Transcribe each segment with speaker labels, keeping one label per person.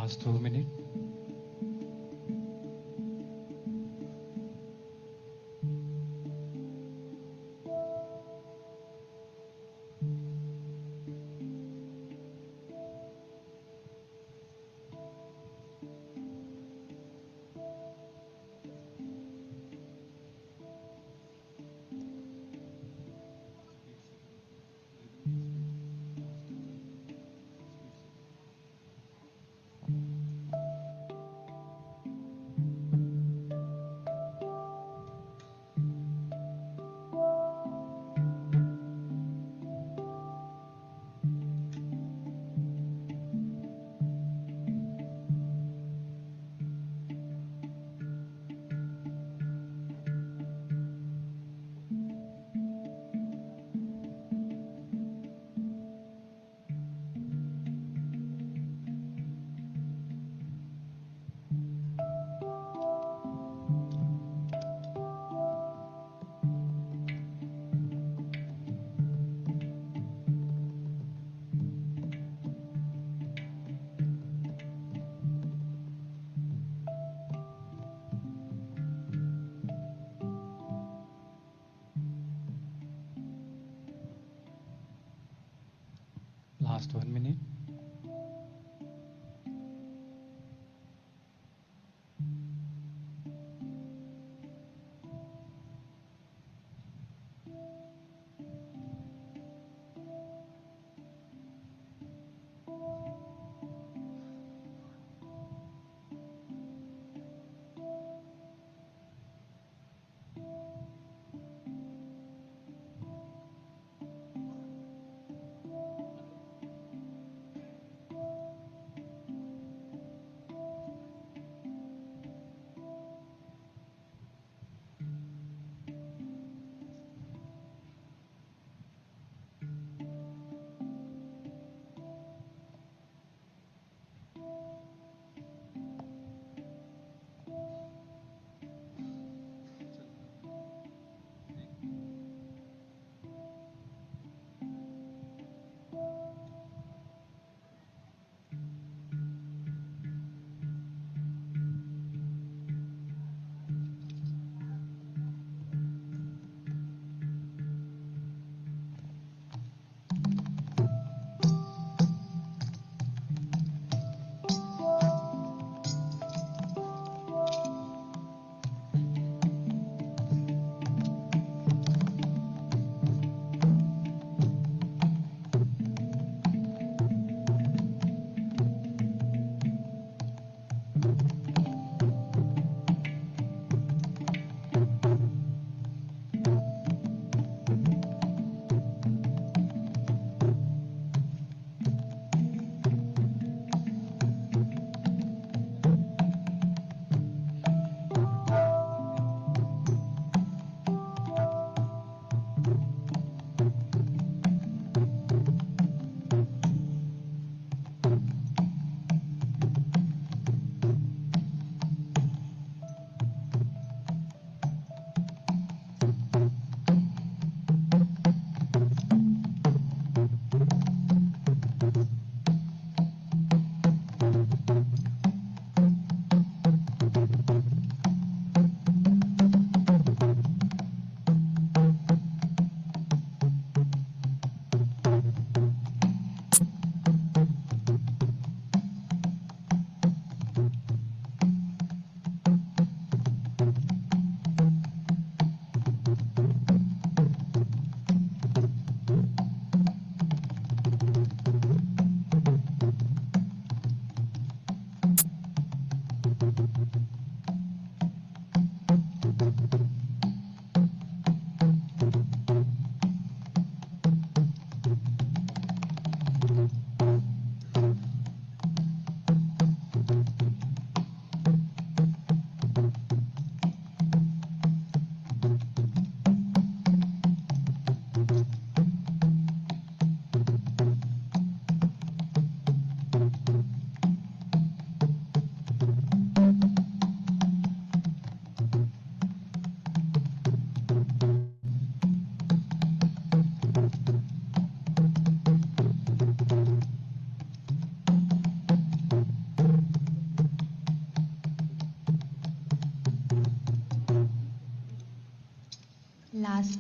Speaker 1: Last 2 minutes. Last 1 minute.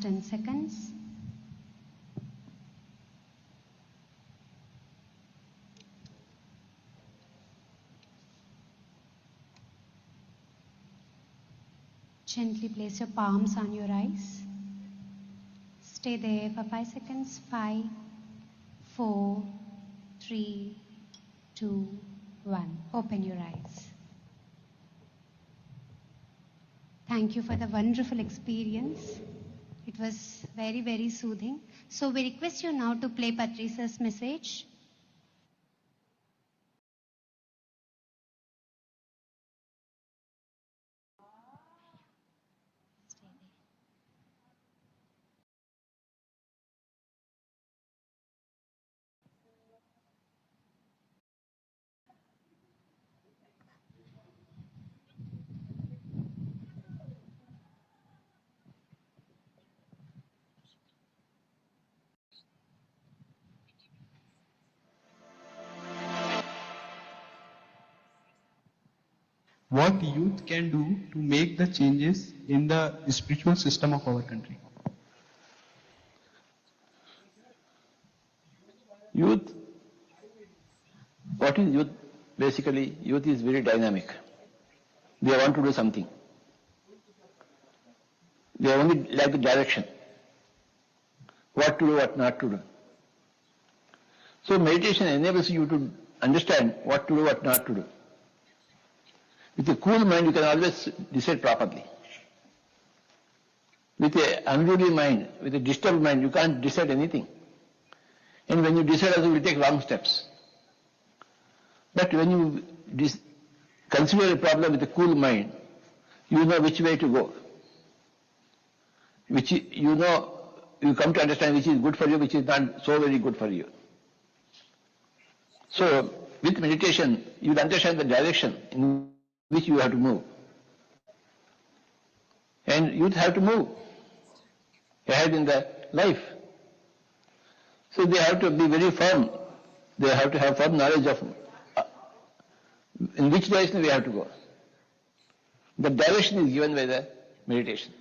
Speaker 1: 10 seconds. Gently place your palms on your eyes. Stay there for 5 seconds. 5, 4, 3, 2, 1. Open your eyes. Thank you for the wonderful experience. It was very, very soothing. So we request you now to play Patrice's message.
Speaker 2: What youth can do to make the changes in the spiritual system of our country?
Speaker 3: Youth, what is youth? Basically, youth is very dynamic. They want to do something. They only lack the direction. What to do, what not to do. So meditation enables you to understand what to do, what not to do. With a cool mind, you can always decide properly. With an unruly mind, with a disturbed mind, you can't decide anything. And when you decide also, you will take wrong steps. But when you consider a problem with a cool mind, you know which way to go. You come to understand which is good for you, which is not so very good for you. So, with meditation, you will understand the direction in which you have to move. And you have to move ahead in the life. So they have to be very firm. They have to have firm knowledge of in which direction we have to go. The direction is given by the meditation.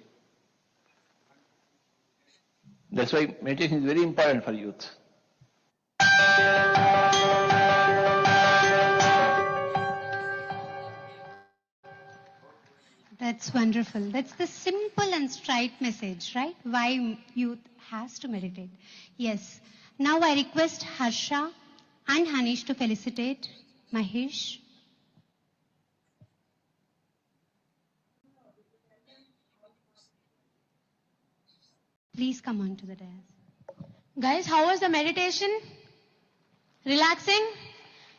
Speaker 3: That's why meditation is very important for youth.
Speaker 1: That's wonderful. That's the simple and straight message, right? Why youth has to meditate. Yes. Now I request Harsha and Hanish to felicitate Mahesh. Please come on to the dais.
Speaker 4: Guys, how was the meditation? Relaxing?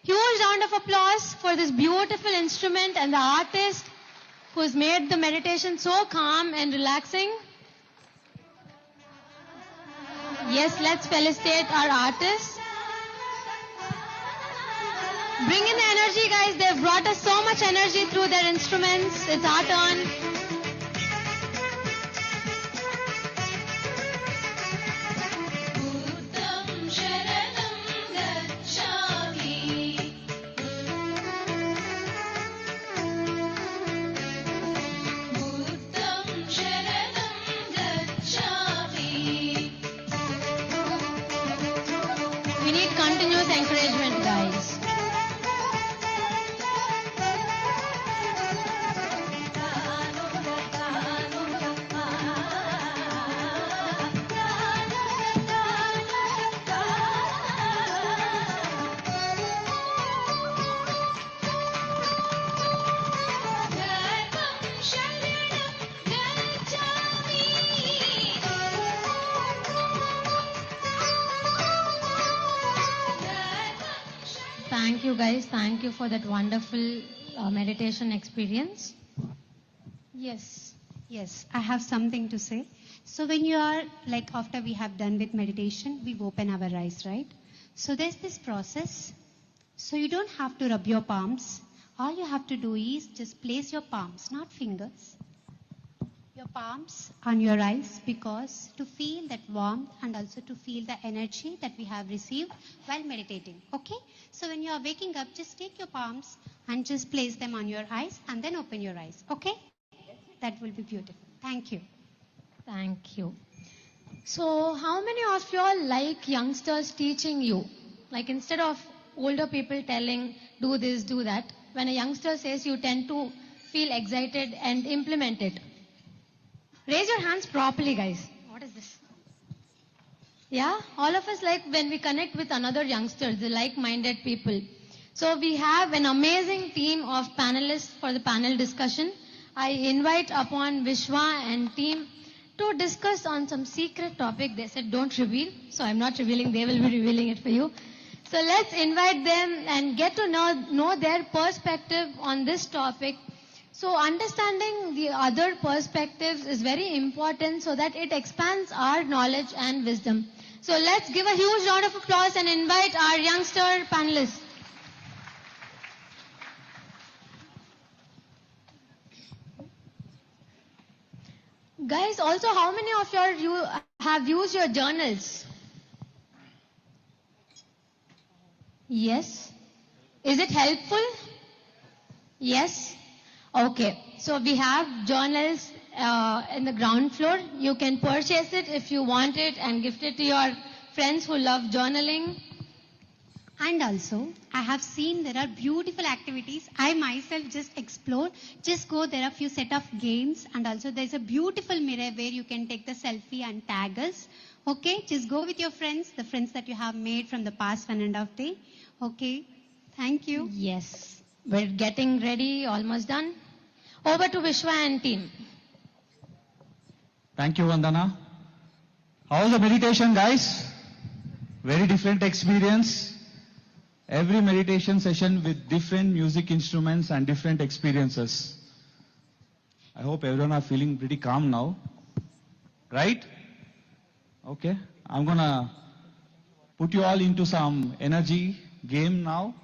Speaker 4: Huge round of applause for this beautiful instrument and the artist who has made the meditation so calm and relaxing. Yes, let's felicitate our artists. Bring in the energy, guys. They've brought us so much energy through their instruments. It's our turn. We need continuous encouragement, guys. Thank you, guys. Thank you for that wonderful meditation experience.
Speaker 1: Yes, yes, I have something to say. So when you are, like after we have done with meditation, we open our eyes, right? So there's this process. So you don't have to rub your palms. All you have to do is just place your palms, not fingers, your palms on your eyes, because to feel that warmth and also to feel the energy that we have received while meditating. Okay? So when you are waking up, just take your palms and just place them on your eyes and then open your eyes. Okay? That will be beautiful. Thank you.
Speaker 4: Thank you. So, how many of you all like youngsters teaching you? Like instead of older people telling, do this, do that, when a youngster says, you tend to feel excited and implement it. Raise your hands properly, guys. What is this? Yeah, all of us like when we connect with another youngsters, the like-minded people. So we have an amazing team of panelists for the panel discussion. I invite upon Vishwa and team to discuss on some secret topic. They said don't reveal, so I'm not revealing, they will be revealing it for you. So let's invite them and get to know their perspective on this topic. So understanding the other perspectives is very important so that it expands our knowledge and wisdom. So let's give a huge round of applause and invite our youngster panelists. Guys, also how many of you have used your journals? Yes. Is it helpful? Yes. Okay. So we have journals in the ground floor. You can purchase it if you want it and gift it to your friends who love journaling.
Speaker 1: And also, I have seen there are beautiful activities. I myself just explored. Just go, there are few set of games. And also there's a beautiful mirror where you can take the selfie and tag us. Okay, just go with your friends, the friends that you have made from the past 1.5 day. Okay, thank you.
Speaker 4: Yes. We're getting ready, almost done. Over to Vishwa and team.
Speaker 5: Thank you, Vandana. How was the meditation, guys? Very different experience. Every meditation session with different music instruments and different experiences. I hope everyone are feeling pretty calm now. Right? Okay. I'm gonna put you all into some energy game now.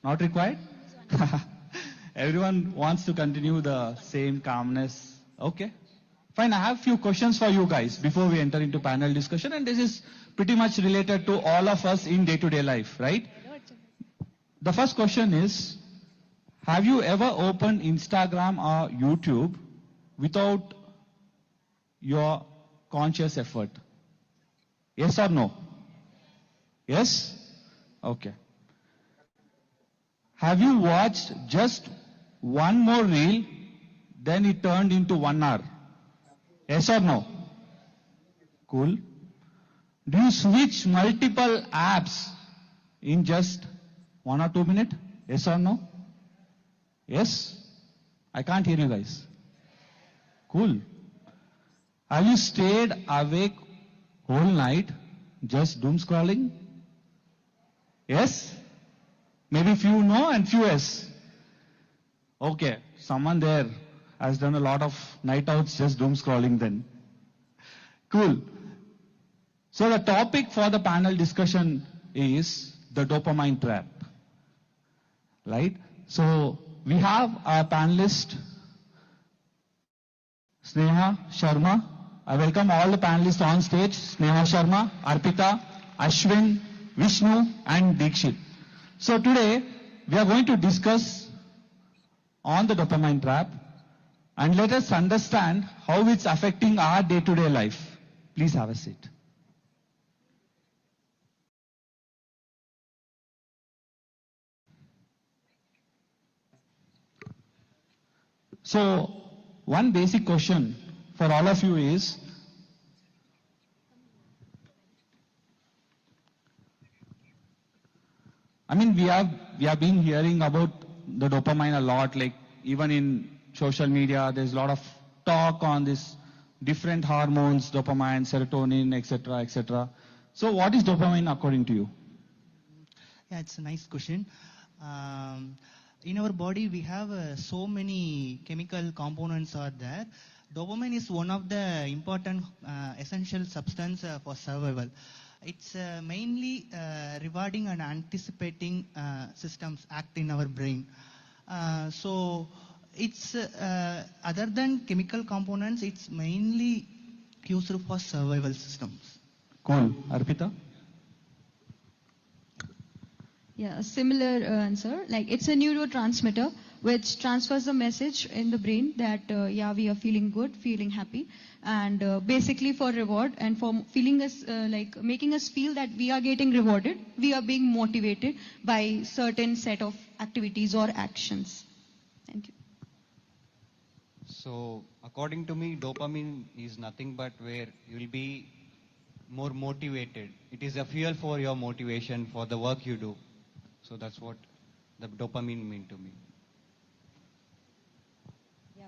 Speaker 5: Not required? Everyone wants to continue the same calmness. Okay. Fine, I have few questions for you guys before we enter into panel discussion, and this is pretty much related to all of us in day-to-day life, right? The first question is, have you ever opened Instagram or YouTube without your conscious effort? Yes or no? Yes? Okay. Have you watched just one more reel, then it turned into 1 hour? Yes or no? Cool. Do you switch multiple apps in just 1 or 2 minutes? Yes or no? Yes? I can't hear you guys. Cool. Have you stayed awake whole night just doom scrolling? Yes? Maybe few no and few yes. Okay, someone there has done a lot of night outs just doom scrolling then. Cool. So the topic for the panel discussion is the dopamine trap. Right? So we have our panelist Sneha Sharma. I welcome all the panelists on stage. Sneha Sharma, Arpita, Ashwin, Vishnu and Dikshit. So today we are going to discuss on the dopamine trap and let us understand how it's affecting our day-to-day life. Please have a seat. So one basic question for all of you is, I mean, we have been hearing about the dopamine a lot, like even in social media, there's a lot of talk on this different hormones, dopamine, serotonin, etc., etc. So what is dopamine according to you?
Speaker 6: Yeah, it's a nice question. In our body, we have so many chemical components are there. Dopamine is one of the important essential substance for survival. It's mainly rewarding and anticipating systems act in our brain. So it's other than chemical components, it's mainly used for survival systems.
Speaker 5: Cool. Arpita?
Speaker 7: Yeah, a similar answer. Like it's a neurotransmitter which transfers the message in the brain that, yeah, we are feeling good, feeling happy, and basically for reward and for feeling us, making us feel that we are getting rewarded, we are being motivated by certain set of activities or actions. Thank you.
Speaker 8: So, according to me, dopamine is nothing but where you will be more motivated. It is a fuel for your motivation for the work you do. So that's what the dopamine mean to me.
Speaker 9: Yeah.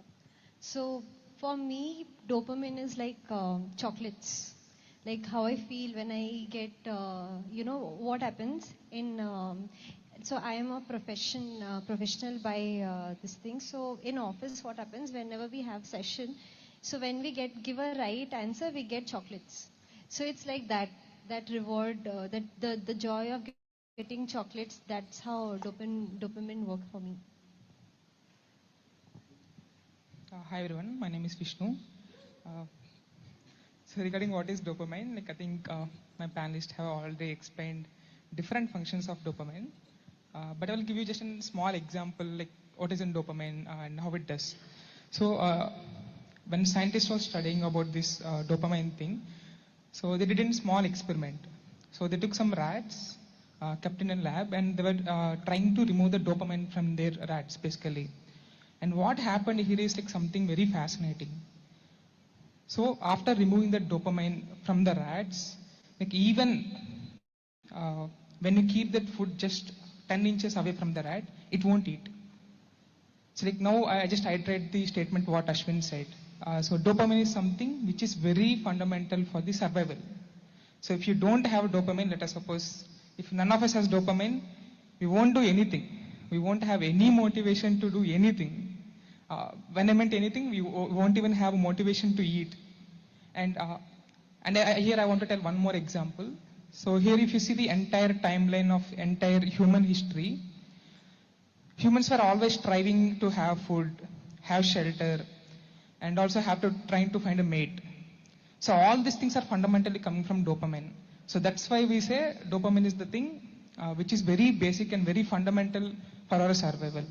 Speaker 9: So for me, dopamine is like chocolates. Like how I feel when I get, what happens in. So I am a professional by this thing. So in office, what happens whenever we have session? So when we give a right answer, we get chocolates. So it's like that reward, that the joy of getting chocolates. That's how dopamine works for me.
Speaker 10: Hi everyone, my name is Vishnu. So regarding what is dopamine, I think my panelists have already explained different functions of dopamine. But I will give you just a small example, like what is in dopamine and how it does. So when scientists were studying about this dopamine thing, so they did a small experiment. So they took some rats, kept in a lab, and they were trying to remove the dopamine from their rats, basically. And what happened here is like something very fascinating. So after removing the dopamine from the rats, like even when you keep that food just 10 inches away from the rat, it won't eat. So like now I just iterate the statement what Ashwin said. So dopamine is something which is very fundamental for the survival. So if you don't have dopamine, let us suppose, if none of us has dopamine, we won't do anything. We won't have any motivation to do anything. When I meant anything, we won't even have motivation to eat. And here I want to tell one more example. So here if you see the entire timeline of entire human history, humans were always striving to have food, have shelter, and also trying to find a mate. So all these things are fundamentally coming from dopamine. So that's why we say dopamine is the thing which is very basic and very fundamental for our survival.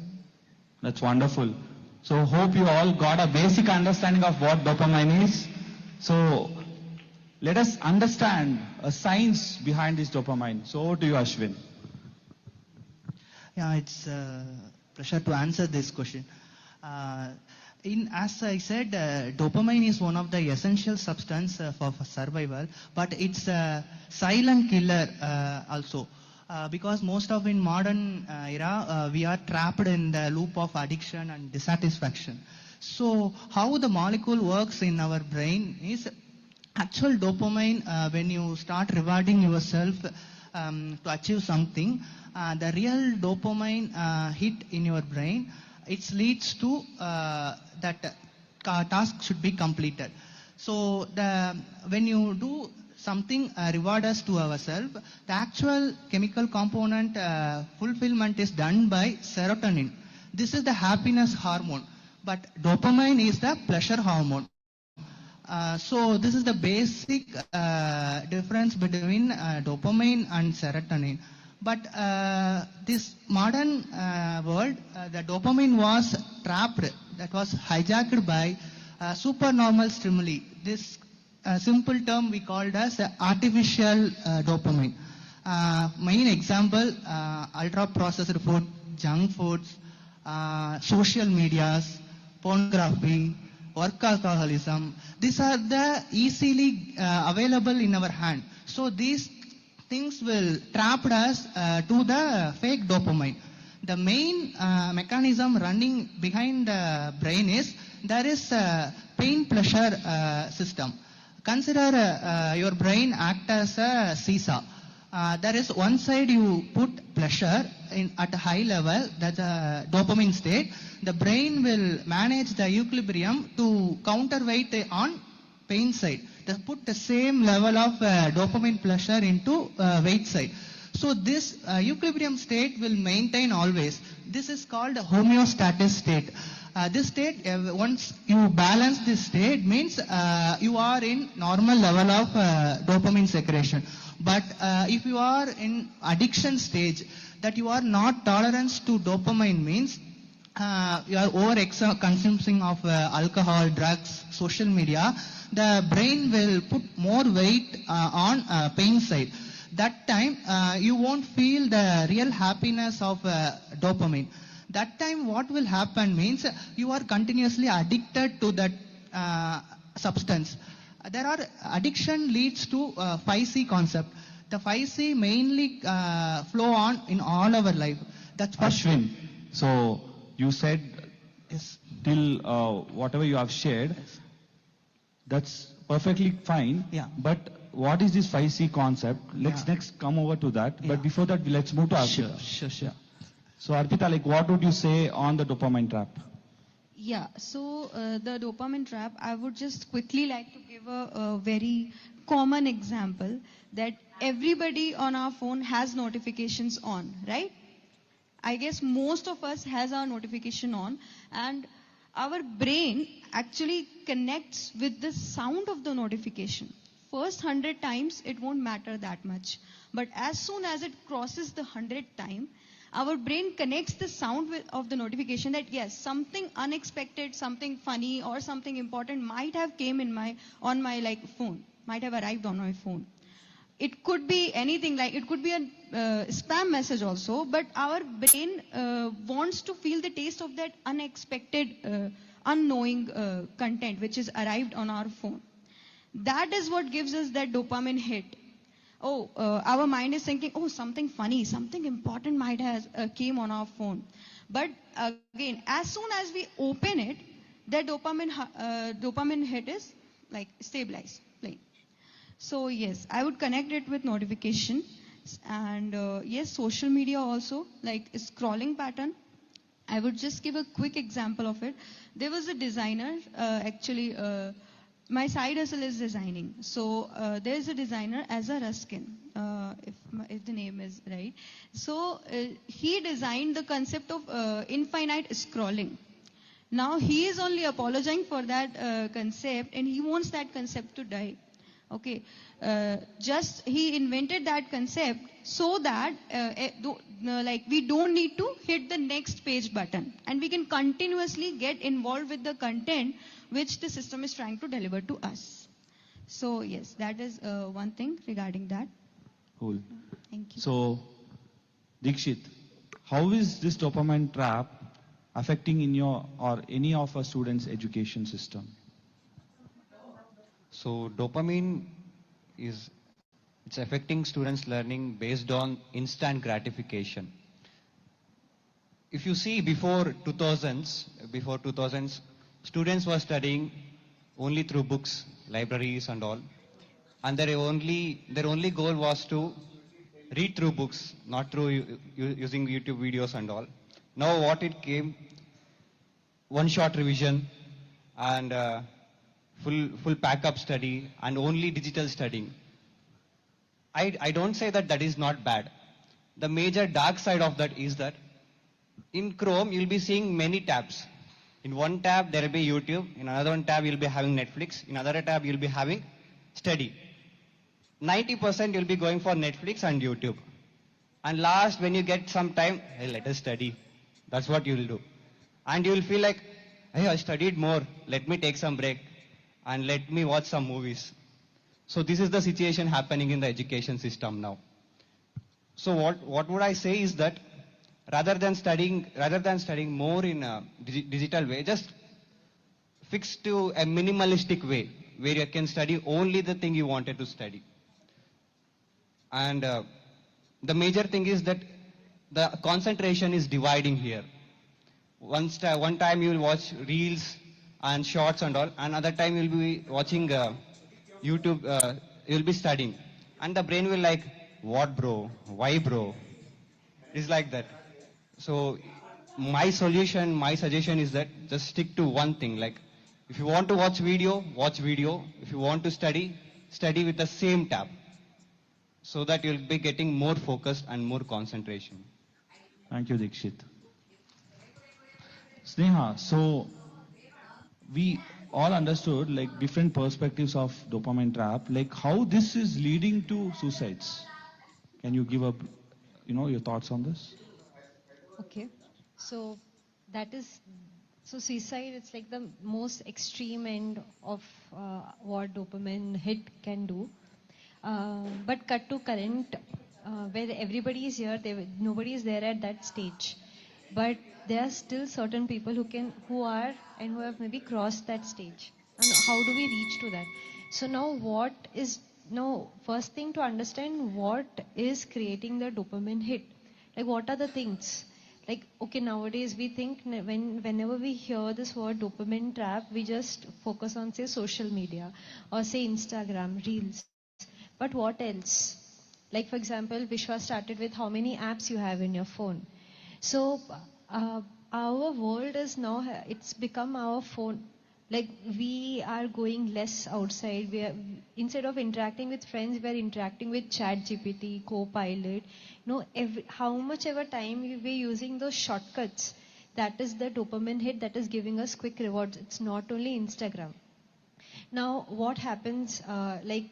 Speaker 5: That's wonderful. So hope you all got a basic understanding of what dopamine is. So let us understand a science behind this dopamine. So over to you, Ashwin.
Speaker 6: Yeah, it's a pleasure to answer this question. As I said, dopamine is one of the essential substance for survival, but it's a silent killer also. Because most of in modern era, we are trapped in the loop of addiction and dissatisfaction. So how the molecule works in our brain is actual dopamine, when you start rewarding yourself to achieve something, the real dopamine hit in your brain, it leads to that task should be completed. So when you do something reward us to ourselves, the actual chemical component fulfillment is done by serotonin. This is the happiness hormone, but dopamine is the pleasure hormone. So this is the basic difference between dopamine and serotonin. But this modern world, the dopamine was trapped, that was hijacked by supernormal stimuli. This simple term we called as artificial dopamine. Main example, ultra processed food, junk foods, social medias, pornography, work alcoholism. These are the easily available in our hand. So these things will trap us to the fake dopamine. The main mechanism running behind the brain is there is a pain pleasure system. Consider your brain act as a seesaw. There is one side you put pleasure at a high level, that's a dopamine state. The brain will manage the equilibrium to counterweight on pain side. They put the same level of dopamine pleasure into weight side. So this equilibrium state will maintain always. This is called homeostatic state. This state, once you balance this state, means you are in normal level of dopamine secretion. But if you are in addiction stage, that you are not tolerant to dopamine means you are over consuming of alcohol, drugs, social media, the brain will put more weight on pain side. That time you won't feel the real happiness of dopamine. That time what will happen means you are continuously addicted to that substance. There are addiction leads to 5C concept. The 5C mainly flow on in all our life. That's first.
Speaker 5: Ashwin, so you said
Speaker 6: Yes.
Speaker 5: till whatever you have shared, that's perfectly fine.
Speaker 6: Yeah.
Speaker 5: But what is this 5C concept? Let's
Speaker 6: Yeah.
Speaker 5: next come over to that.
Speaker 6: Yeah.
Speaker 5: But before that, let's move to Arpita.
Speaker 6: Sure.
Speaker 5: So Arpita, like what would you say on the dopamine trap?
Speaker 7: Yeah, so the dopamine trap, I would just quickly like to give a very common example that everybody on our phone has notifications on, right? I guess most of us has our notification on, and our brain actually connects with the sound of the notification. First 100 times it won't matter that much, but as soon as it crosses the 100th time, our brain connects the sound of the notification that yes, something unexpected, something funny or something important might have came in on my like phone, might have arrived on my phone. It could be anything, like it could be a spam message also, but our brain wants to feel the taste of that unexpected, unknowing content which is arrived on our phone. That is what gives us that dopamine hit. Oh, our mind is thinking, oh, something funny, something important might have came on our phone. But again, as soon as we open it, the dopamine hit is like stabilized, plain. So yes, I would connect it with notification, and yes, social media also, like scrolling pattern. I would just give a quick example of it. There was a designer, actually, my side hustle is designing. So there's a designer, Azza Ruskin, if the name is right. So he designed the concept of infinite scrolling. Now he is only apologizing for that concept, and he wants that concept to die. Okay, just he invented that concept so that like we don't need to hit the next page button, and we can continuously get involved with the content which the system is trying to deliver to us. So yes, that is one thing regarding that.
Speaker 5: Cool.
Speaker 7: Thank you.
Speaker 5: So Dikshit, how is this dopamine trap affecting in your or any of our students' education system?
Speaker 8: So dopamine it's affecting students' learning based on instant gratification. If you see before 2000s, students were studying only through books, libraries and all, and their only goal was to read through books, not through using YouTube videos and all. Now what it came, one shot revision and full pack-up study and only digital studying. I don't say that is not bad. The major dark side of that is that in Chrome you'll be seeing many tabs. In one tab there will be YouTube, in another one tab you'll be having Netflix, in another tab you'll be having study. 90% you'll be going for Netflix and YouTube. And last, when you get some time, hey, let us study. That's what you'll do. And you'll feel like, hey, I studied more. Let me take some break and let me watch some movies. So this is the situation happening in the education system now. So what would I say is that rather than studying more in a digital way, just fix to a minimalistic way where you can study only the thing you wanted to study. And the major thing is that the concentration is dividing here. One time you will watch reels and shorts and all, and other time you will be watching YouTube, you will be studying. And the brain will like, what bro, why bro? It's like that. So my suggestion is that just stick to one thing. Like if you want to watch video, watch video. If you want to study, study with the same tab. So that you'll be getting more focused and more concentration.
Speaker 5: Thank you, Dikshit. Sneha, so we all understood like different perspectives of dopamine trap, like how this is leading to suicides. Can you give your thoughts on this?
Speaker 9: Okay. So that is, so suicide, it's like the most extreme end of what dopamine hit can do. But cut to current, where everybody is here, nobody is there at that stage. But there are still certain people who are, and who have maybe crossed that stage. And how do we reach to that? So now, first thing to understand, what is creating the dopamine hit? Like, what are the things? Like, okay, nowadays we think whenever we hear this word dopamine trap, we just focus on, say, social media or say Instagram, Reels. But what else? Like, for example, Vishwa started with how many apps you have in your phone. So, our world is now, it's become our phone. Like, we are going less outside. Instead of interacting with friends, we are interacting with Chat GPT, Copilot. How much ever time we're using those shortcuts, that is the dopamine hit that is giving us quick rewards. It's not only Instagram. Now, what happens, like,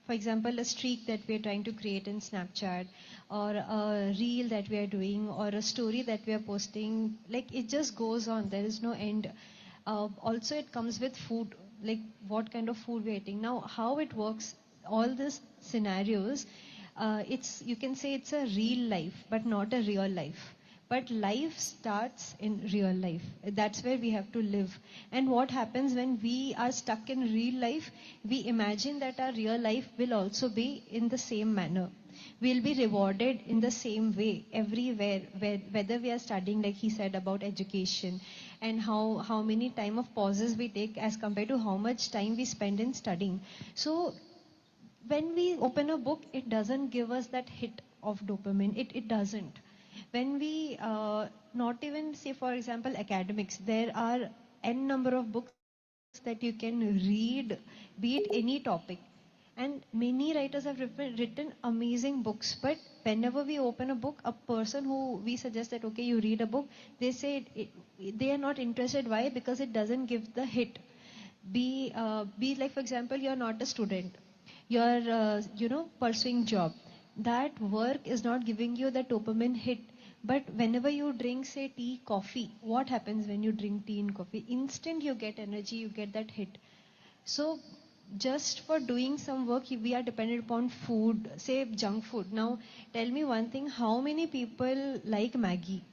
Speaker 9: for example, a streak that we are trying to create in Snapchat, or a reel that we are doing, or a story that we are posting, like, it just goes on. There is no end. Also, it comes with food, like what kind of food we're eating. Now, how it works, all these scenarios, you can say it's a real life, but not a real life. But life starts in real life. That's where we have to live. And what happens when we are stuck in real life? We imagine that our real life will also be in the same manner. We'll be rewarded in the same way everywhere, whether we are studying, like he said about education, and how many time of pauses we take as compared to how much time we spend in studying. So when we open a book, it doesn't give us that hit of dopamine. It doesn't. When we, not even say, for example, academics, there are n number of books that you can read, be it any topic. And many writers have written amazing books. But whenever we open a book, a person who we suggest that, okay, you read a book, they say they are not interested. Why? Because it doesn't give the hit. Be like, for example, you're not a student. You're, pursuing job. That work is not giving you the dopamine hit. But whenever you drink, say, tea, coffee, what happens when you drink tea and coffee? Instant you get energy, you get that hit. So just for doing some work, we are dependent upon food, say junk food. Now, tell me one thing, how many people like Maggie?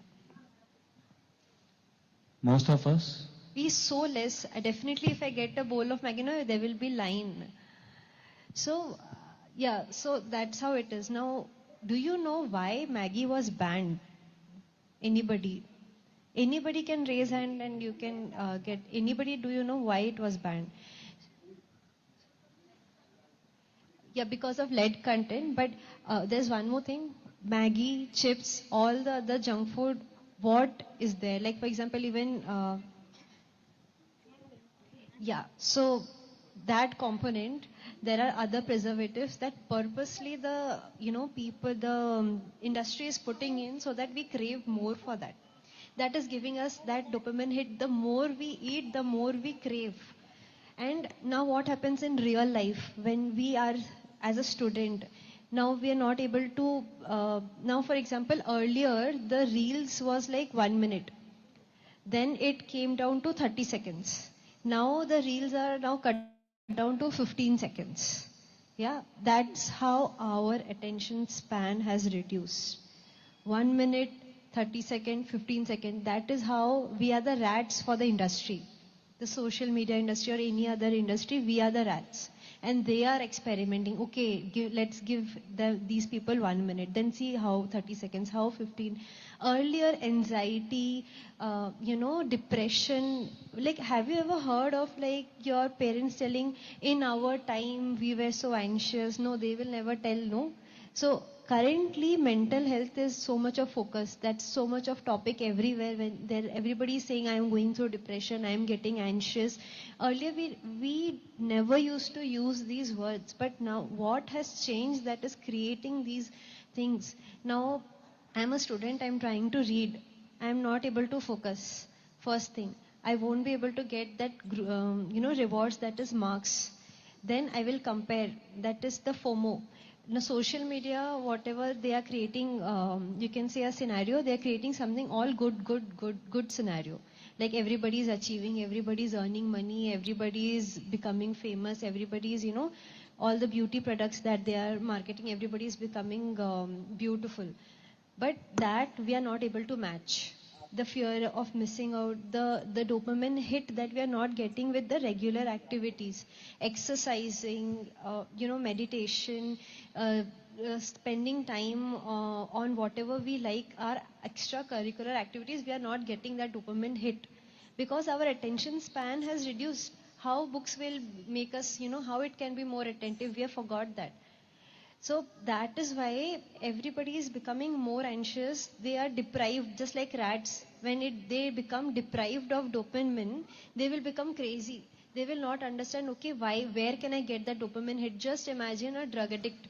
Speaker 5: Most of us.
Speaker 9: We so less. Definitely, if I get a bowl of Maggie, no, there will be line. So, yeah, so that's how it is. Now, do you know why Maggie was banned? Anybody? Anybody can raise hand and you can get. Anybody, do you know why it was banned? Yeah, because of lead content. But there's one more thing. Maggie, chips, all the other junk food, what is there? Like, for example, even, yeah, so that component, there are other preservatives that purposely the industry is putting in so that we crave more for that. That is giving us that dopamine hit. The more we eat, the more we crave. And now what happens in real life when we are as a student? Now we are not able to, now for example, earlier the reels was like 1 minute. Then it came down to 30 seconds. Now the reels are now cut down to 15 seconds. Yeah, that's how our attention span has reduced. 1 minute, 30 second, 15 second. That is how we are the rats for the industry. The social media industry or any other industry, we are the rats. And they are experimenting. Okay, let's give these people 1 minute. Then see how 30 seconds, how 15. Earlier, anxiety, depression. Like, have you ever heard of like your parents telling, in our time we were so anxious? No, they will never tell, no. So currently mental health is so much of focus. That's so much of topic everywhere. When everybody is saying, I am going through depression, I am getting anxious. Earlier we never used to use these words. But now what has changed that is creating these things? Now I'm a student, I'm trying to read. I'm not able to focus. First thing, I won't be able to get that, rewards, that is marks. Then I will compare. That is the FOMO. in a social media, whatever they are creating, you can say a scenario, they are creating something all good scenario. Like everybody is achieving, everybody is earning money, everybody is becoming famous, everybody is, all the beauty products that they are marketing, everybody is becoming beautiful. But that we are not able to match. The fear of missing out, the dopamine hit that we are not getting with the regular activities, exercising, meditation, spending time on whatever we like, our extracurricular activities, we are not getting that dopamine hit because our attention span has reduced. How books will make us, how it can be more attentive, we have forgot that. So that is why everybody is becoming more anxious. They are deprived, just like rats. When they become deprived of dopamine, they will become crazy. They will not understand, okay, where can I get that dopamine hit? Just imagine a drug addict.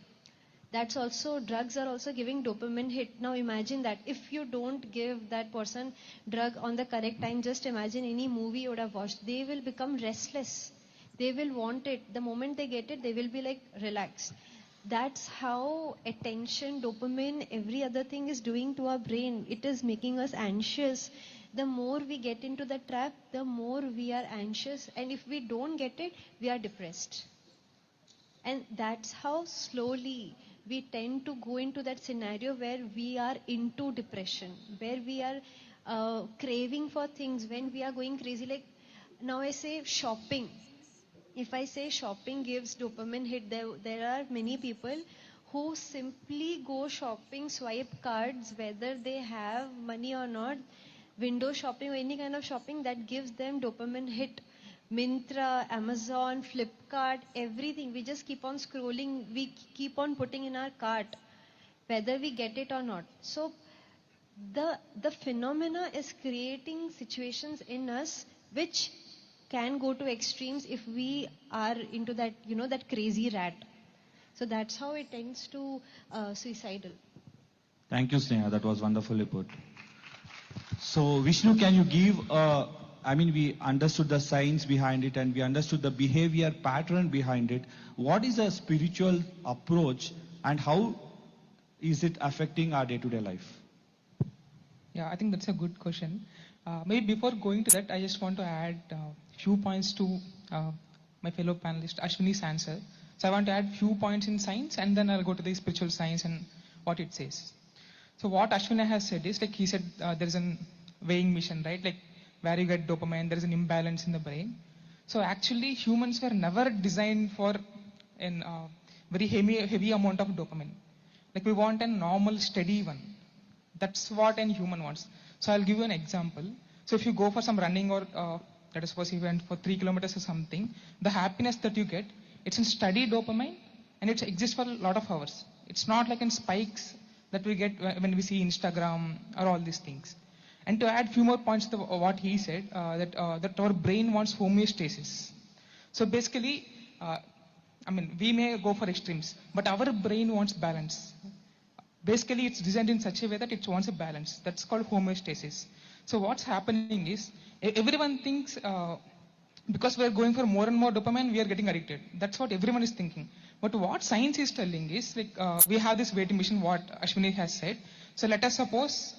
Speaker 9: Drugs are also giving dopamine hit. Now imagine that if you don't give that person drug on the correct time, just imagine any movie you would have watched. They will become restless. They will want it. The moment they get it, they will be like relaxed. That's how attention, dopamine, every other thing is doing to our brain. It is making us anxious. The more we get into the trap, the more we are anxious. And if we don't get it, we are depressed. And that's how slowly we tend to go into that scenario where we are into depression, where we are craving for things, when we are going crazy. Like now I say shopping. If I say shopping gives dopamine hit, there are many people who simply go shopping, swipe cards, whether they have money or not, window shopping or any kind of shopping that gives them dopamine hit. Myntra, Amazon, Flipkart, everything. We just keep on scrolling, we keep on putting in our cart, whether we get it or not. So the phenomena is creating situations in us which can go to extremes if we are into that, that crazy rat. So that's how it tends to suicidal.
Speaker 5: Thank you, Sneha. That was wonderfully put. So, Vishnu, can you give, we understood the science behind it and we understood the behavior pattern behind it. What is a spiritual approach and how is it affecting our day-to-day life?
Speaker 10: Yeah, I think that's a good question. Maybe before going to that, I just want to add few points to my fellow panelist Ashwini's answer. So I want to add few points in science and then I'll go to the spiritual science and what it says. So what Ashwini has said is, like he said, there is an weighing machine, right? Like where you get dopamine, there is an imbalance in the brain. So actually humans were never designed for a very heavy amount of dopamine. Like we want a normal, steady one. That's what a human wants. So I'll give you an example. So if you go for some running or let us suppose you went for 3 kilometers or something, the happiness that you get, it's in steady dopamine and it exists for a lot of hours. It's not like in spikes that we get when we see Instagram or all these things. And to add few more points to what he said, that our brain wants homeostasis. So basically, we may go for extremes, but our brain wants balance. Basically, it's designed in such a way that it wants a balance. That's called homeostasis. So what's happening is, everyone thinks because we're going for more and more dopamine, we are getting addicted. That's what everyone is thinking. But what science is telling is, like we have this weighting machine, what Ashwini has said. So let us suppose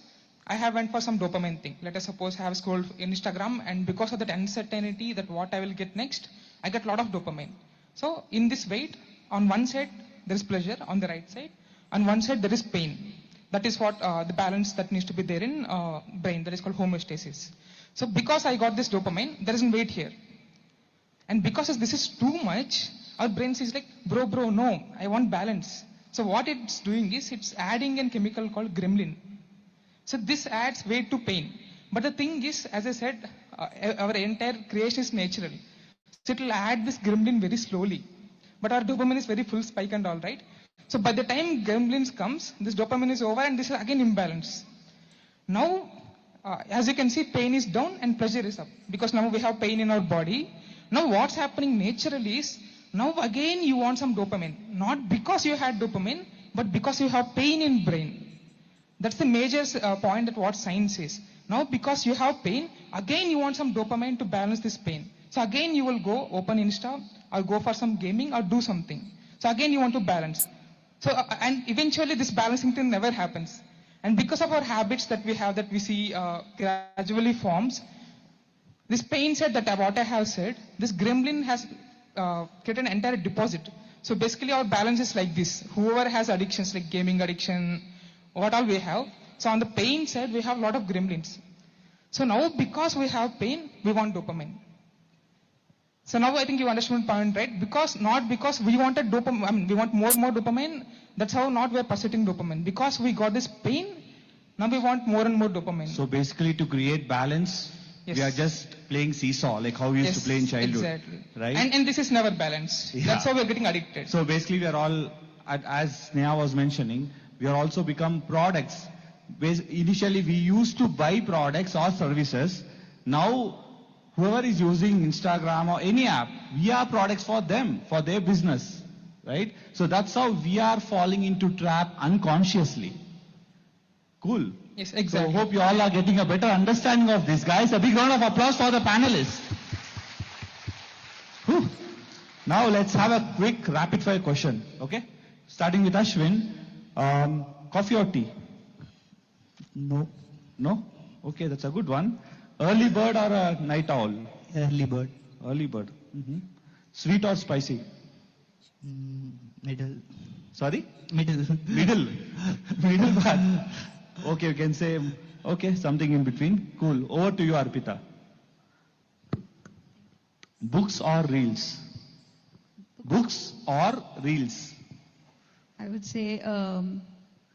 Speaker 10: I have went for some dopamine thing. Let us suppose I have scrolled Instagram and because of that uncertainty that what I will get next, I get a lot of dopamine. So in this weight, on one side, there is pleasure, on the right side. On one side, there is pain. That is what the balance that needs to be there in brain. That is called homeostasis. So because I got this dopamine, there is a weight here. And because this is too much, our brain says like, bro, no, I want balance. So what it's doing is, it's adding a chemical called gremlin. So this adds weight to pain. But the thing is, as I said, our entire creation is natural. So it will add this gremlin very slowly. But our dopamine is very full spike and all, right? So by the time gremlins comes, this dopamine is over and this is again imbalance. Now, as you can see, pain is down and pleasure is up. Because now we have pain in our body. Now what's happening naturally is, now again you want some dopamine. Not because you had dopamine, but because you have pain in brain. That's the major point that what science is. Now because you have pain, again you want some dopamine to balance this pain. So again you will go open Insta or go for some gaming or do something. So again you want to balance. So, and eventually this balancing thing never happens. And because of our habits that we have, that we see gradually forms, this pain set that what I have said, this gremlin has created an entire deposit. So basically our balance is like this. Whoever has addictions like gaming addiction, what all we have. So on the pain side, we have a lot of gremlins. So now because we have pain, we want dopamine. So now I think you understand my point, right? Not because we wanted dopamine, I mean, we want more dopamine. That's how not we are pursuing dopamine. Because we got this pain, now we want more and more dopamine.
Speaker 5: So basically to create balance,
Speaker 10: Yes.
Speaker 5: we are just playing seesaw, like how we used to play in childhood.
Speaker 10: Exactly.
Speaker 5: Right?
Speaker 10: And this is never balanced.
Speaker 5: Yeah.
Speaker 10: That's how we're getting addicted.
Speaker 5: So basically we are all, as Sneha was mentioning, we are also become products. Initially we used to buy products or services. Now whoever is using Instagram or any app, we are products for them, for their business. Right? So that's how we are falling into trap unconsciously. Cool.
Speaker 10: Yes, exactly.
Speaker 5: So hope you all are getting a better understanding of this. Guys, a big round of applause for the panelists. Whew. Now let's have a quick rapid fire question. Okay? Starting with Ashwin. Coffee or tea?
Speaker 6: No.
Speaker 5: No? Okay, that's a good one. Early bird or a night owl?
Speaker 6: Early bird.
Speaker 5: Early bird. Sweet or spicy?
Speaker 6: Middle.
Speaker 5: Sorry?
Speaker 6: Middle.
Speaker 5: Middle. Middle path. Okay, you can say, okay, something in between. Cool. Over to you, Arpita. Books or reels? Books or reels?
Speaker 7: I would say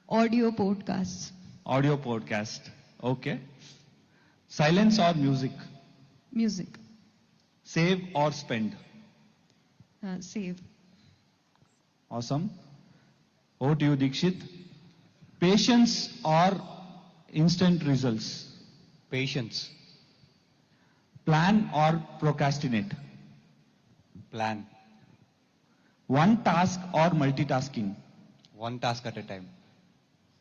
Speaker 7: audio podcasts.
Speaker 5: Audio podcast. Okay. Silence or music?
Speaker 7: Music.
Speaker 5: Save or spend?
Speaker 7: Save.
Speaker 5: Awesome. Over to you, Dikshit. Patience or instant results?
Speaker 8: Patience.
Speaker 5: Plan or procrastinate?
Speaker 8: Plan.
Speaker 5: One task or multitasking?
Speaker 8: One task at a time.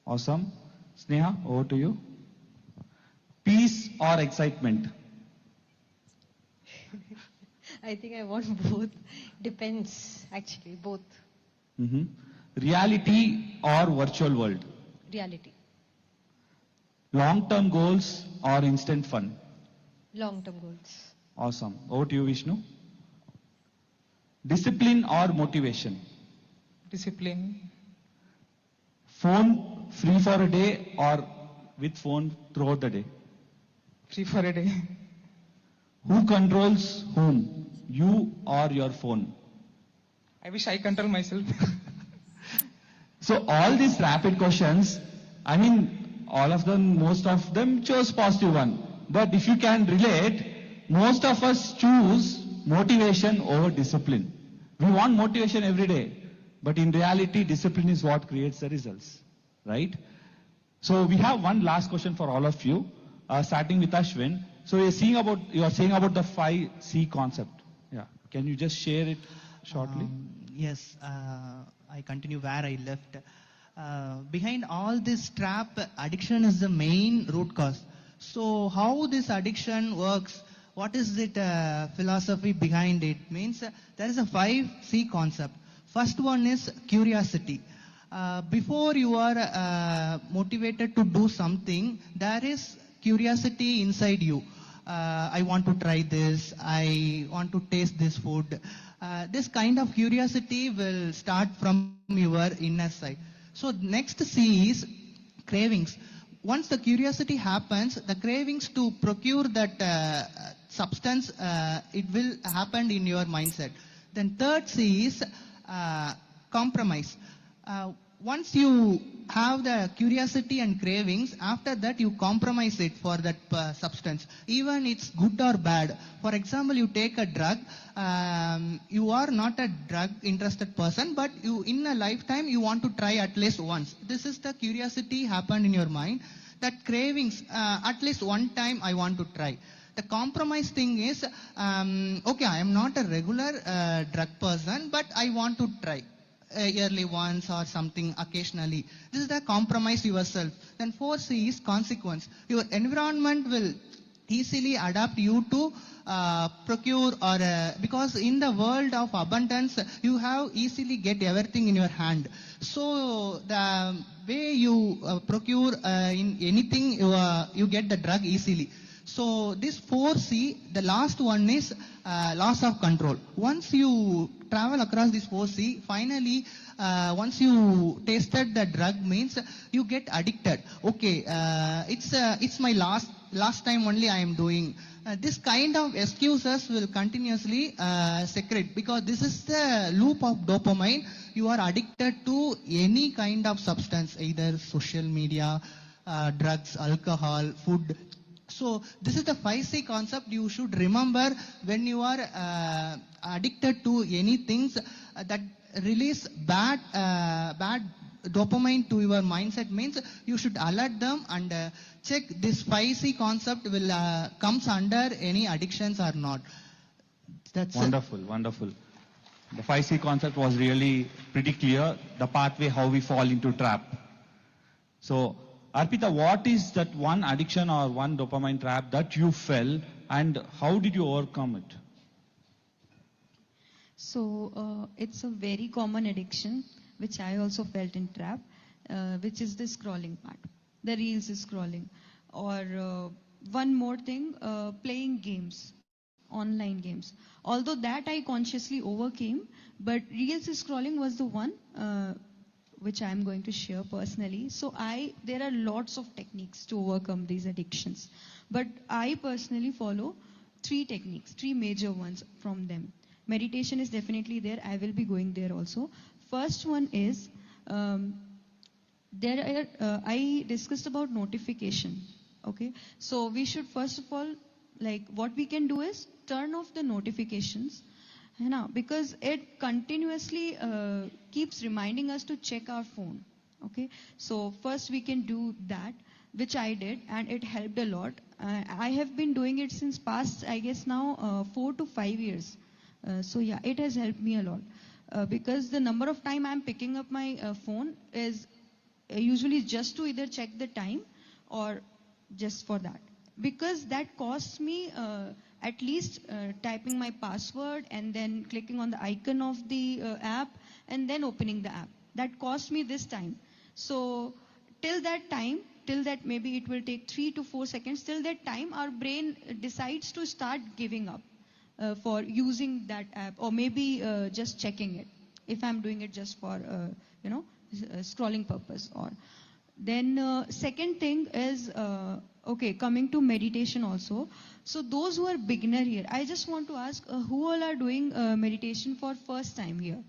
Speaker 5: Awesome. Sneha, over to you. Peace or excitement?
Speaker 9: I think I want both. Depends, actually, both.
Speaker 5: Reality or virtual world?
Speaker 9: Reality.
Speaker 5: Long-term goals or instant fun?
Speaker 9: Long-term goals.
Speaker 5: Awesome. Over to you, Vishnu. Discipline or motivation?
Speaker 10: Discipline.
Speaker 5: Phone free for a day or with phone throughout the day?
Speaker 10: Free for a day.
Speaker 5: Who controls whom? You or your phone?
Speaker 10: I wish I control myself.
Speaker 5: So all these rapid questions, I mean, all of them, most of them chose positive one. But if you can relate, most of us choose motivation over discipline. We want motivation every day. But in reality, discipline is what creates the results. Right? So we have one last question for all of you, starting with Ashwin. So you are saying about the 5C concept. Yeah. Can you just share it shortly?
Speaker 6: Yes, I continue where I left. Behind all this trap, addiction is the main root cause. So how this addiction works, what is it philosophy behind it? Means there is a 5C concept. First one is curiosity. Before you are motivated to do something, there is curiosity inside you. I want to try this, I want to taste this food. This kind of curiosity will start from your inner side. So next C is cravings. Once the curiosity happens, the cravings to procure that substance, it will happen in your mindset. Then third C is compromise. Once you have the curiosity and cravings, after that you compromise it for that substance. Even it's good or bad. For example, you take a drug, you are not a drug interested person, but you in a lifetime you want to try at least once. This is the curiosity happened in your mind. That cravings, at least one time I want to try. The compromise thing is, okay, I am not a regular drug person, but I want to try. Yearly once or something occasionally. This is the compromise yourself. Then 4C is consequence. Your environment will easily adapt you to procure or because in the world of abundance you have easily get everything in your hand. So the way you procure in anything you get the drug easily. So this 4C, the last one is loss of control. Once you travel across this 4C, finally once you tasted the drug means you get addicted. Okay, it's my last time only I am doing. This kind of excuses will continuously secrete because this is the loop of dopamine. You are addicted to any kind of substance, either social media, drugs, alcohol, food. So this is the 5C concept you should remember when you are addicted to any things that release bad dopamine to your mindset means you should alert them and check this 5C concept will comes under any addictions or not. That's
Speaker 5: Wonderful, wonderful. The 5C concept was really pretty clear, the pathway how we fall into trap. So, Arpita, what is that one addiction or one dopamine trap that you fell and how did you overcome it?
Speaker 7: So it's a very common addiction, which I also felt in trap, which is the scrolling part, the reels scrolling. Or one more thing, playing games, online games. Although that I consciously overcame, but reels scrolling was the one which I am going to share personally. So there are lots of techniques to overcome these addictions. But I personally follow 3 techniques, 3 major ones from them. Meditation is definitely there. I will be going there also. First one is, I discussed about notification. Okay. So we should first of all, like what we can do is turn off the notifications. Because it continuously keeps reminding us to check our phone. Okay. So first we can do that, which I did, and it helped a lot. I have been doing it since past, I guess now 4 to 5 years. So yeah, it has helped me a lot because the number of time I'm picking up my phone is usually just to either check the time or just for that. Because that costs me at least typing my password and then clicking on the icon of the app and then opening the app. That cost me this time. So till that maybe it will take 3 to 4 seconds, till that time our brain decides to start giving up for using that app or maybe just checking it if I'm doing it just for scrolling purpose. Or then second thing is okay, coming to meditation also. So those who are beginner here, I just want to ask who all are doing meditation for first time here?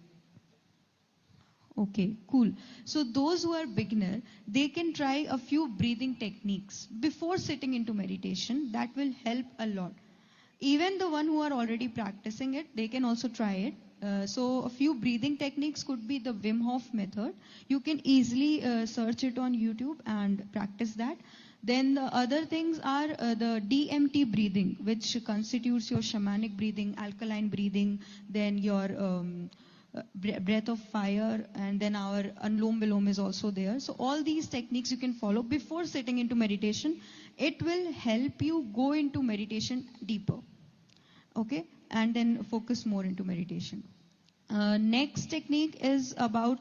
Speaker 7: Okay, cool. So those who are beginner, they can try a few breathing techniques before sitting into meditation. That will help a lot. Even the one who are already practicing it, they can also try it. So a few breathing techniques could be the Wim Hof method. You can easily search it on YouTube and practice that. Then the other things are the DMT breathing, which constitutes your shamanic breathing, alkaline breathing, then your breath of fire, and then our Anlom Vilom is also there. So all these techniques you can follow before sitting into meditation. It will help you go into meditation deeper. Okay, and then focus more into meditation. Next technique is about,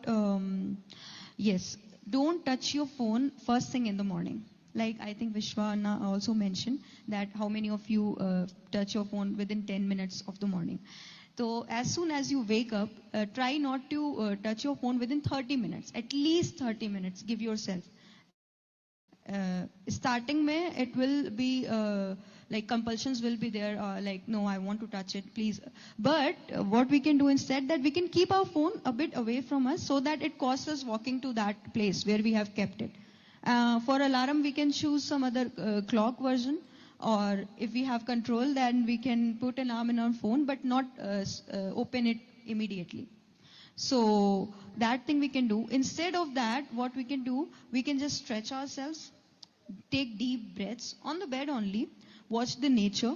Speaker 7: yes, don't touch your phone first thing in the morning. Like I think Vishwana also mentioned that how many of you touch your phone within 10 minutes of the morning. So as soon as you wake up, try not to touch your phone within 30 minutes, at least 30 minutes, give yourself. Starting mein, it will be like compulsions will be there, like no, I want to touch it, please. But what we can do instead, that we can keep our phone a bit away from us so that it costs us walking to that place where we have kept it. For alarm, we can choose some other clock version, or if we have control, then we can put an alarm in our phone, but not open it immediately. So that thing we can do. Instead of that, what we can do, we can just stretch ourselves, take deep breaths on the bed only, watch the nature,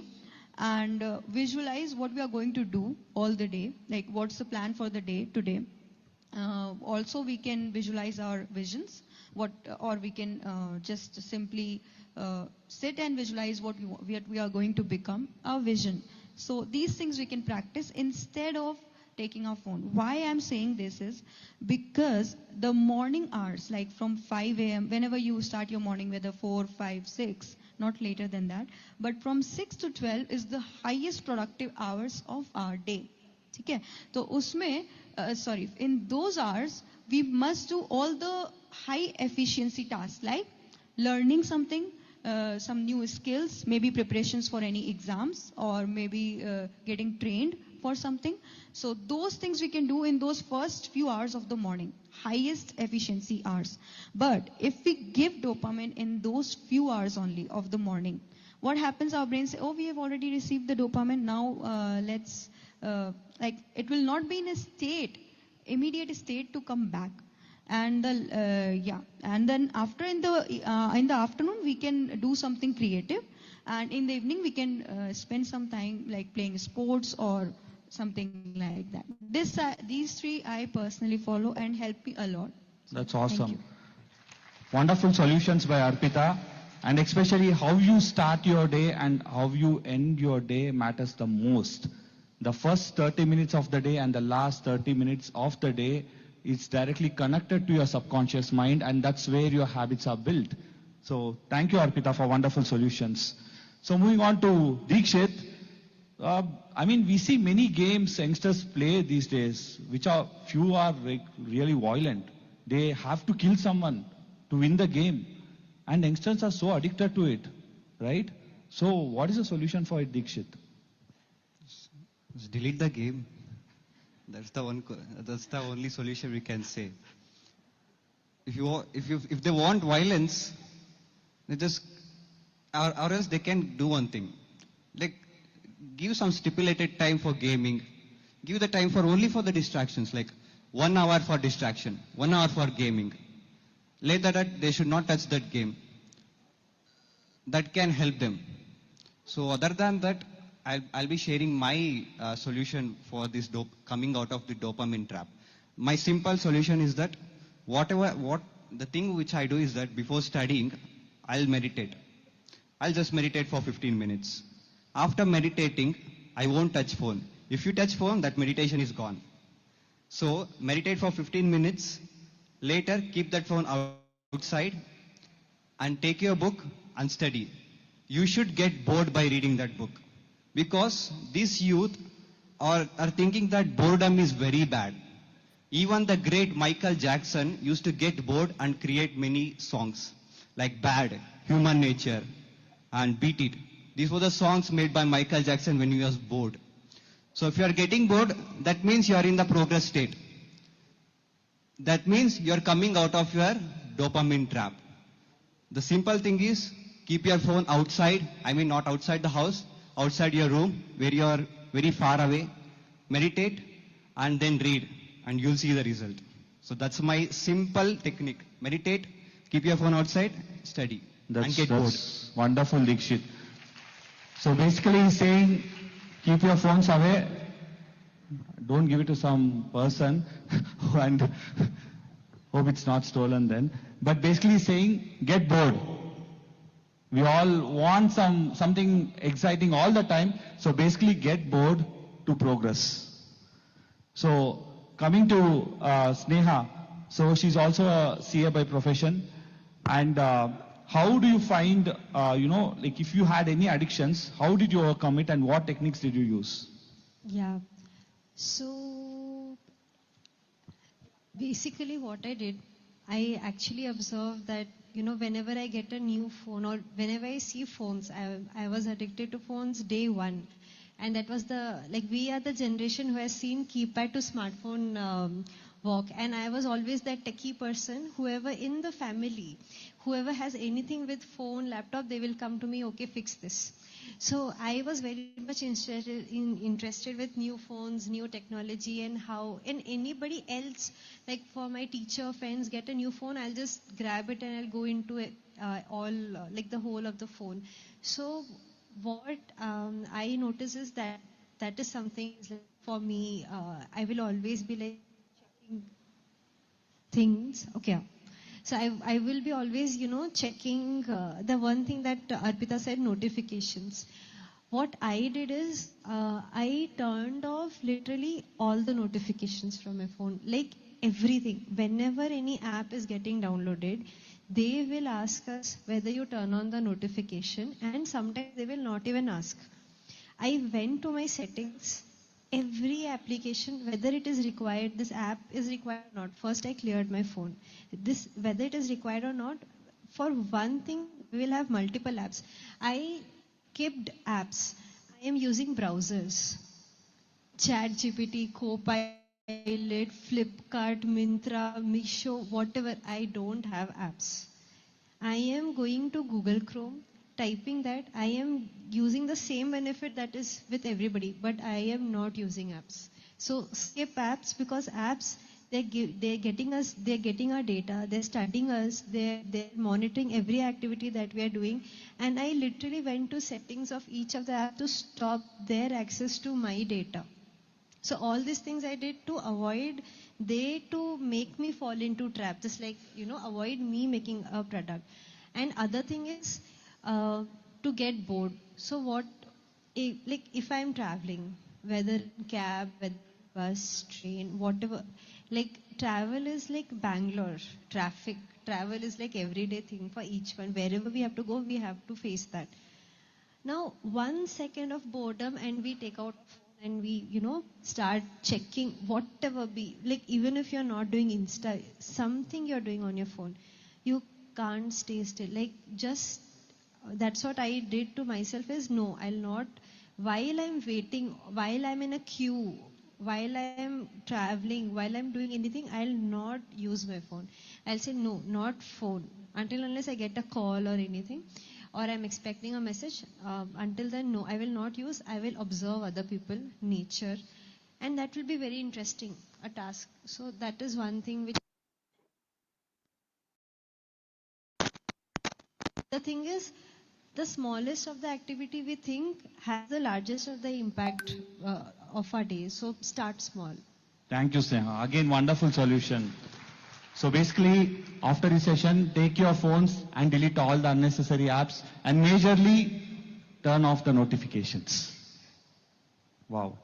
Speaker 7: and visualize what we are going to do all the day, like what's the plan for the day today. Also, we can visualize our visions, or we can just simply sit and visualize what we are going to become, our vision. So these things we can practice instead of taking our phone. Why I'm saying this is because the morning hours, like from 5 a.m., whenever you start your morning, whether 4, 5, 6, not later than that, but from 6 to 12 is the highest productive hours of our day. ठीक है, तो उसमें sorry, in those hours we must do all the high efficiency tasks like learning something, some new skills, maybe preparations for any exams, or maybe getting trained for something. So those things we can do in those first few hours of the morning, highest efficiency hours. But if we give dopamine in those few hours only of the morning, what happens? Our brain say, oh, we have already received the dopamine, now let's like it will not be in a immediate state to come back. And and then after in the afternoon we can do something creative, and in the evening we can spend some time like playing sports or something like that. These three I personally follow and help me a lot.
Speaker 5: That's
Speaker 7: Thank
Speaker 5: awesome.
Speaker 7: you.
Speaker 5: Wonderful solutions by Arpita. And especially how you start your day and how you end your day matters the most. The first 30 minutes of the day and the last 30 minutes of the day is directly connected to your subconscious mind, and that's where your habits are built. So thank you, Arpita, for wonderful solutions. So moving on to Deekshit. I mean, we see many games youngsters play these days, which are few are really violent. They have to kill someone to win the game. And youngsters are so addicted to it, right? So what is the solution for it, Deekshit?
Speaker 8: Just delete the game. That's the only solution we can say. If they want violence, they just or else they can do one thing. Like give some stipulated time for gaming. Give the time for only for the distractions, like 1 hour for distraction, 1 hour for gaming. Later that they should not touch that game. That can help them. So other than that, I'll be sharing my solution for this coming out of the dopamine trap. My simple solution is that the thing which I do is that before studying, I'll meditate. I'll just meditate for 15 minutes. After meditating, I won't touch phone. If you touch phone, that meditation is gone. So meditate for 15 minutes. Later, keep that phone outside and take your book and study. You should get bored by reading that book. Because this youth are thinking that boredom is very bad. Even the great Michael Jackson used to get bored and create many songs like Bad, Human Nature, and Beat It. These were the songs made by Michael Jackson when he was bored. So if you are getting bored, that means you are in the progress state. That means you are coming out of your dopamine trap. The simple thing is, keep your phone outside, I mean not outside the house, outside your room where you are very far away. Meditate and then read and you'll see the result. So that's my simple technique. Meditate, keep your phone outside, study and get bored.
Speaker 5: That's wonderful, Dikshit. So basically he's saying, keep your phones away, don't give it to some person and hope it's not stolen then. But basically he's saying, get bored. We all want something exciting all the time. So basically get bored to progress. So coming to Sneha, so she's also a CA by profession. And how do you find, like if you had any addictions, how did you overcome it and what techniques did you use?
Speaker 9: Yeah. So basically what I did, I actually observed that, whenever I get a new phone or whenever I see phones, I was addicted to phones day one. And that was we are the generation who has seen keypad to smartphone walk. And I was always that techie person, whoever in the family, whoever has anything with phone, laptop, they will come to me, okay, fix this. So I was very much interested with new phones, new technology, and anybody else, like for my teacher friends, get a new phone, I'll just grab it and I'll go into it, the whole of the phone. So what I notice is that is something for me. I will always be like checking things. Okay. So I will be always, checking the one thing that Arpita said, notifications. What I did is I turned off literally all the notifications from my phone, like everything. Whenever any app is getting downloaded, they will ask us whether you turn on the notification, and sometimes they will not even ask. I went to my settings, every application, whether it is required, this app is required or not. First, I cleared my phone. This, whether it is required or not, for one thing, we will have multiple apps. I kept apps. I am using browsers. ChatGPT, Copilot, Flipkart, Myntra, Meesho, whatever. I don't have apps. I am going to Google Chrome, typing that. I am using the same benefit that is with everybody, but I am not using apps. So skip apps, because apps, they're getting our data, they're studying us, they're monitoring every activity that we are doing. And I literally went to settings of each of the apps to stop their access to my data. So all these things I did to avoid they to make me fall into trap, just like, avoid me making a product. And other thing is to get bored. So what, if I'm traveling, whether cab, whether bus, train, whatever, like travel is like Bangalore, traffic. Travel is like everyday thing for each one. Wherever we have to go, we have to face that. Now, 1 second of boredom and we take out and we, start checking whatever be, like even if you're not doing Insta, something you're doing on your phone, you can't stay still. Like just, that's what I did to myself is, no, I'll not, while I'm waiting, while I'm in a queue, while I'm traveling, while I'm doing anything, I'll not use my phone. I'll say, no, not phone. Until unless I get a call or anything, or I'm expecting a message, until then, no, I will not use. I will observe other people, nature, and that will be very interesting, a task. So that is one thing which... The thing is, the smallest of the activity we think has the largest of the impact of our day. So start small.
Speaker 5: Thank you, Sneha. Again, wonderful solution. So basically, after this session, take your phones and delete all the unnecessary apps and majorly turn off the notifications. Wow.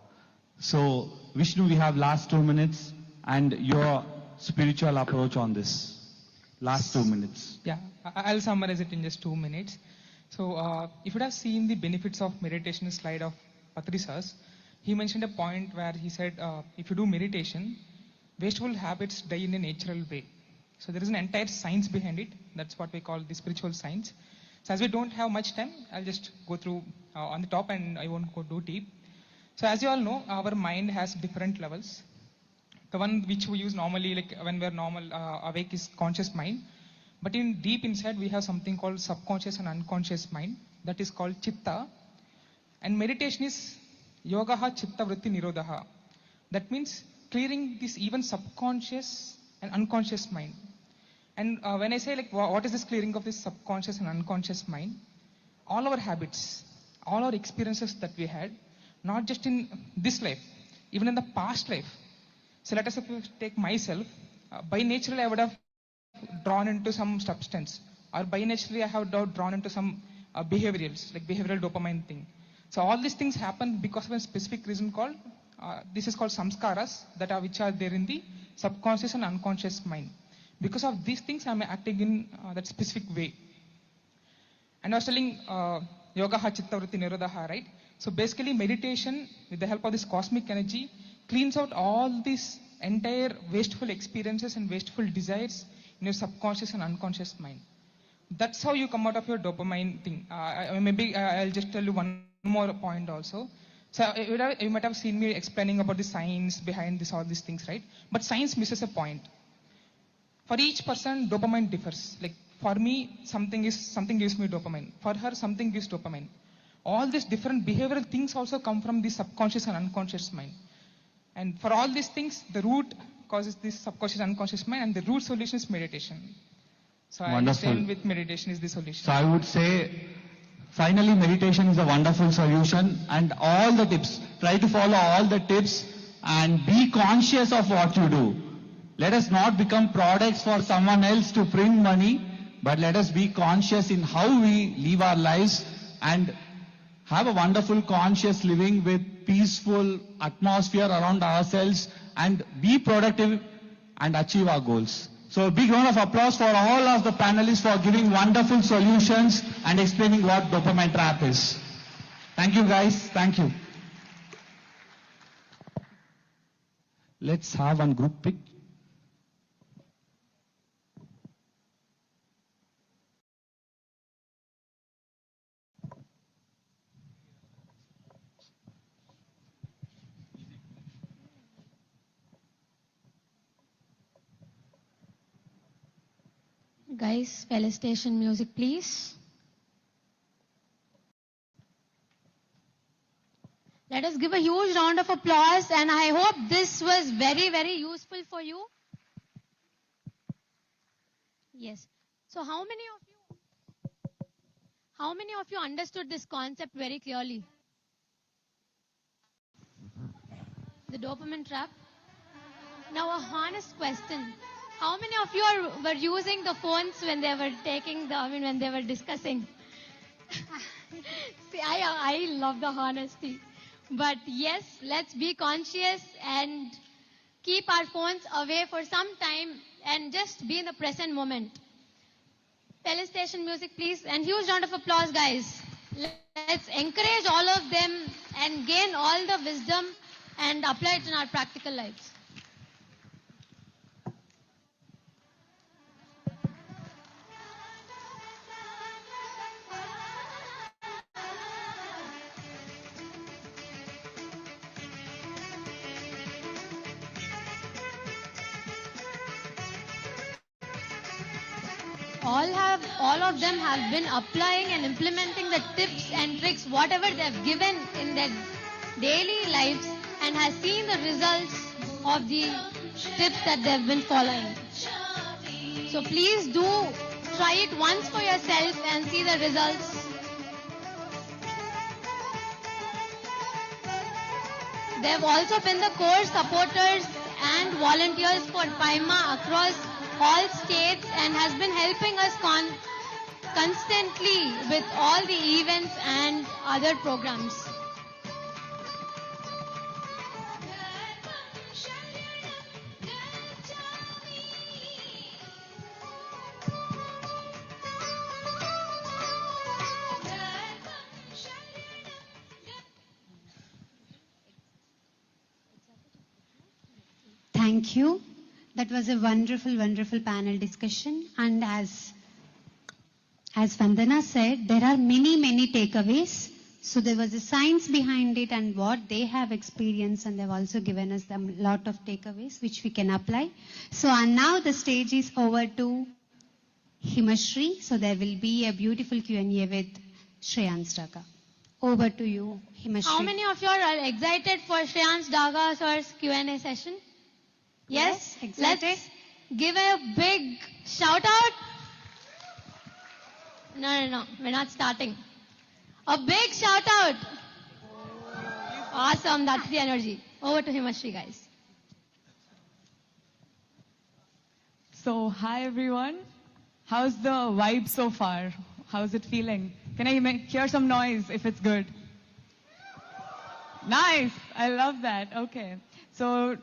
Speaker 5: So, Vishnu, we have last 2 minutes and your spiritual approach on this. Last 2 minutes.
Speaker 10: Yeah, I'll summarize it in just 2 minutes. So, if you have seen the benefits of meditation slide of Patri Sir's, he mentioned a point where he said, if you do meditation, wasteful habits die in a natural way. So there is an entire science behind it. That's what we call the spiritual science. So as we don't have much time, I'll just go through on the top and I won't go too deep. So as you all know, our mind has different levels. The one which we use normally, like when we're normal awake, is conscious mind. But in deep inside, we have something called subconscious and unconscious mind. That is called chitta. And meditation is yogaha chitta vritti nirodha. That means clearing this even subconscious and unconscious mind. And when I say like what is this clearing of this subconscious and unconscious mind, all our habits, all our experiences that we had, not just in this life, even in the past life. So let us take myself. By nature I would have drawn into some substance, or by nature I have drawn into some behaviorals, like behavioral dopamine thing. So all these things happen because of a specific reason called, this is called samskaras, which are there in the subconscious and unconscious mind. Because of these things, I am acting in that specific way. And I was telling yogaha chitta vritti nirodha, right? So basically meditation, with the help of this cosmic energy, cleans out all these entire wasteful experiences and wasteful desires in your subconscious and unconscious mind. That's how you come out of your dopamine thing. Maybe I'll just tell you one more point also. So you might have seen me explaining about the science behind this, all these things, right? But science misses a point. For each person, dopamine differs. Like for me, something gives me dopamine. For her, something gives dopamine. All these different behavioral things also come from the subconscious and unconscious mind. And for all these things, the root causes this subconscious and unconscious mind, and the root solution is meditation. So I understand with meditation is the solution.
Speaker 5: So I would say, finally, meditation is a wonderful solution, and all the tips, try to follow all the tips and be conscious of what you do. Let us not become products for someone else to print money, but let us be conscious in how we live our lives and have a wonderful conscious living with peaceful atmosphere around ourselves and be productive and achieve our goals. So a big round of applause for all of the panelists for giving wonderful solutions and explaining what dopamine trap is. Thank you guys. Thank you. Let's have one group pic.
Speaker 4: Guys, felicitation music, please. Let us give a huge round of applause, and I hope this was very, very useful for you. Yes. So how many of you understood this concept very clearly? The dopamine trap. Now a honest question. How many of you were using the phones when they were when they were discussing? See, I love the honesty. But yes, let's be conscious and keep our phones away for some time and just be in the present moment. Felicitation music, please. And huge round of applause, guys. Let's encourage all of them and gain all the wisdom and apply it in our practical lives. All of them have been applying and implementing the tips and tricks, whatever they have given in their daily lives, and has seen the results of the tips that they have been following. So please do try it once for yourself and see the results. They have also been the core supporters and volunteers for PAIMA across all states and has been helping us constantly with all the events and other programs.
Speaker 1: Thank you. That was a wonderful, wonderful panel discussion. And as Vandana said, there are many, many takeaways. So there was a science behind it and what they have experienced, and they've also given us a lot of takeaways which we can apply. So and now the stage is over to Himashri. So there will be a beautiful Q&A with Shreyans Daga. Over to you, Himashri.
Speaker 4: How many of you are excited for Shreyans Daga sir's Q&A session? Yes?
Speaker 1: Excited.
Speaker 4: Let's give a big shout out. No. We're not starting. A big shout out. Awesome. That's the energy. Over to Himashri, guys.
Speaker 11: So, hi everyone. How's the vibe so far? How's it feeling? Can I hear some noise if it's good? Nice. I love that. Okay. So,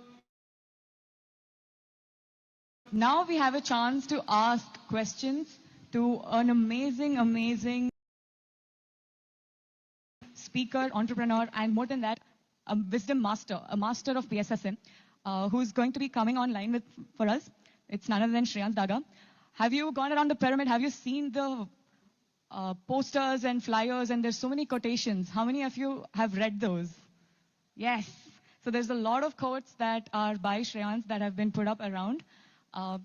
Speaker 11: now we have a chance to ask questions to an amazing speaker, entrepreneur, and more than that, a wisdom master, a master of PSSM, who's going to be coming online for us. It's none other than Shreyans Daga. Have you gone around the pyramid? Have you seen the posters and flyers? And there's so many quotations. How many of you have read those? Yes. So there's a lot of quotes that are by Shreyans that have been put up around.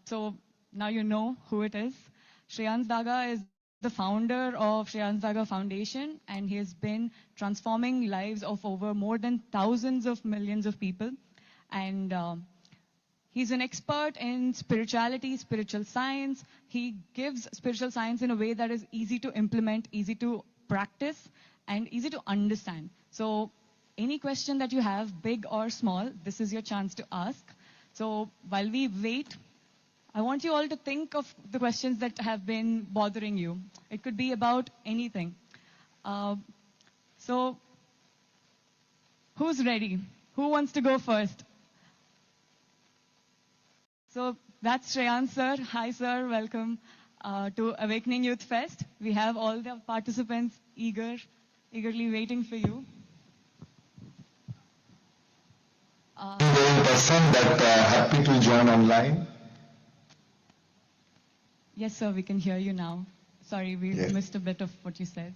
Speaker 11: So now you know who it is. Shreyans Daga is the founder of Shreyans Daga Foundation, and he has been transforming lives of over more than thousands of millions of people. And he's an expert in spirituality, spiritual science. He gives spiritual science in a way that is easy to implement, easy to practice, and easy to understand. So any question that you have, big or small, this is your chance to ask. So while we wait, I want you all to think of the questions that have been bothering you. It could be about anything. So who's ready? Who wants to go first? So that's Shreyan sir. Hi sir, welcome to Awakening Youth Fest. We have all the participants eagerly waiting for you.
Speaker 12: In person, but happy to join online.
Speaker 11: Yes sir, we can hear you now. Sorry, we missed a bit of what you said.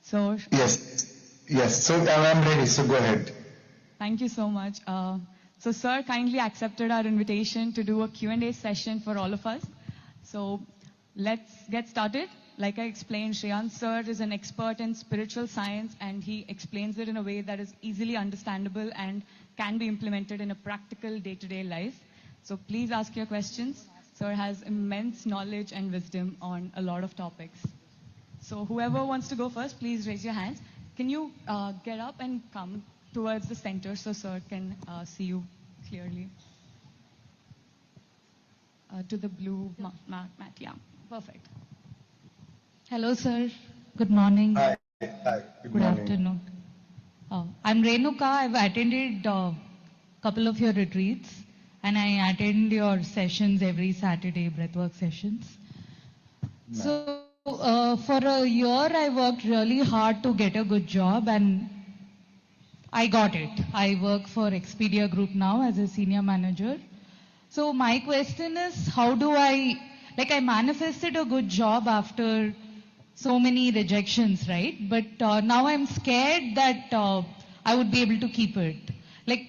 Speaker 11: So
Speaker 12: Yes. So I'm ready. So go ahead.
Speaker 11: thank you so much. So sir kindly accepted our invitation to do a Q&A session for all of us. So let's get started. Like I explained, Shreyan sir is an expert in spiritual science and he explains it in a way that is easily understandable and can be implemented in a practical day-to-day life. So please ask your questions. Sir has immense knowledge and wisdom on a lot of topics. So whoever wants to go first, please raise your hands. Can you get up and come towards the center so sir can see you clearly? To the blue mat, yeah. Perfect.
Speaker 13: Hello, sir. Good morning.
Speaker 12: Hi. Good morning.
Speaker 13: Afternoon. I'm Renuka. I've attended a couple of your retreats and I attend your sessions every Saturday, breathwork sessions.
Speaker 12: Nice.
Speaker 13: So, for a year, I worked really hard to get a good job and I got it. I work for Expedia Group now as a senior manager. So my question is, how do I manifested a good job after so many rejections, right? But now I'm scared that I would be able to keep it. Like,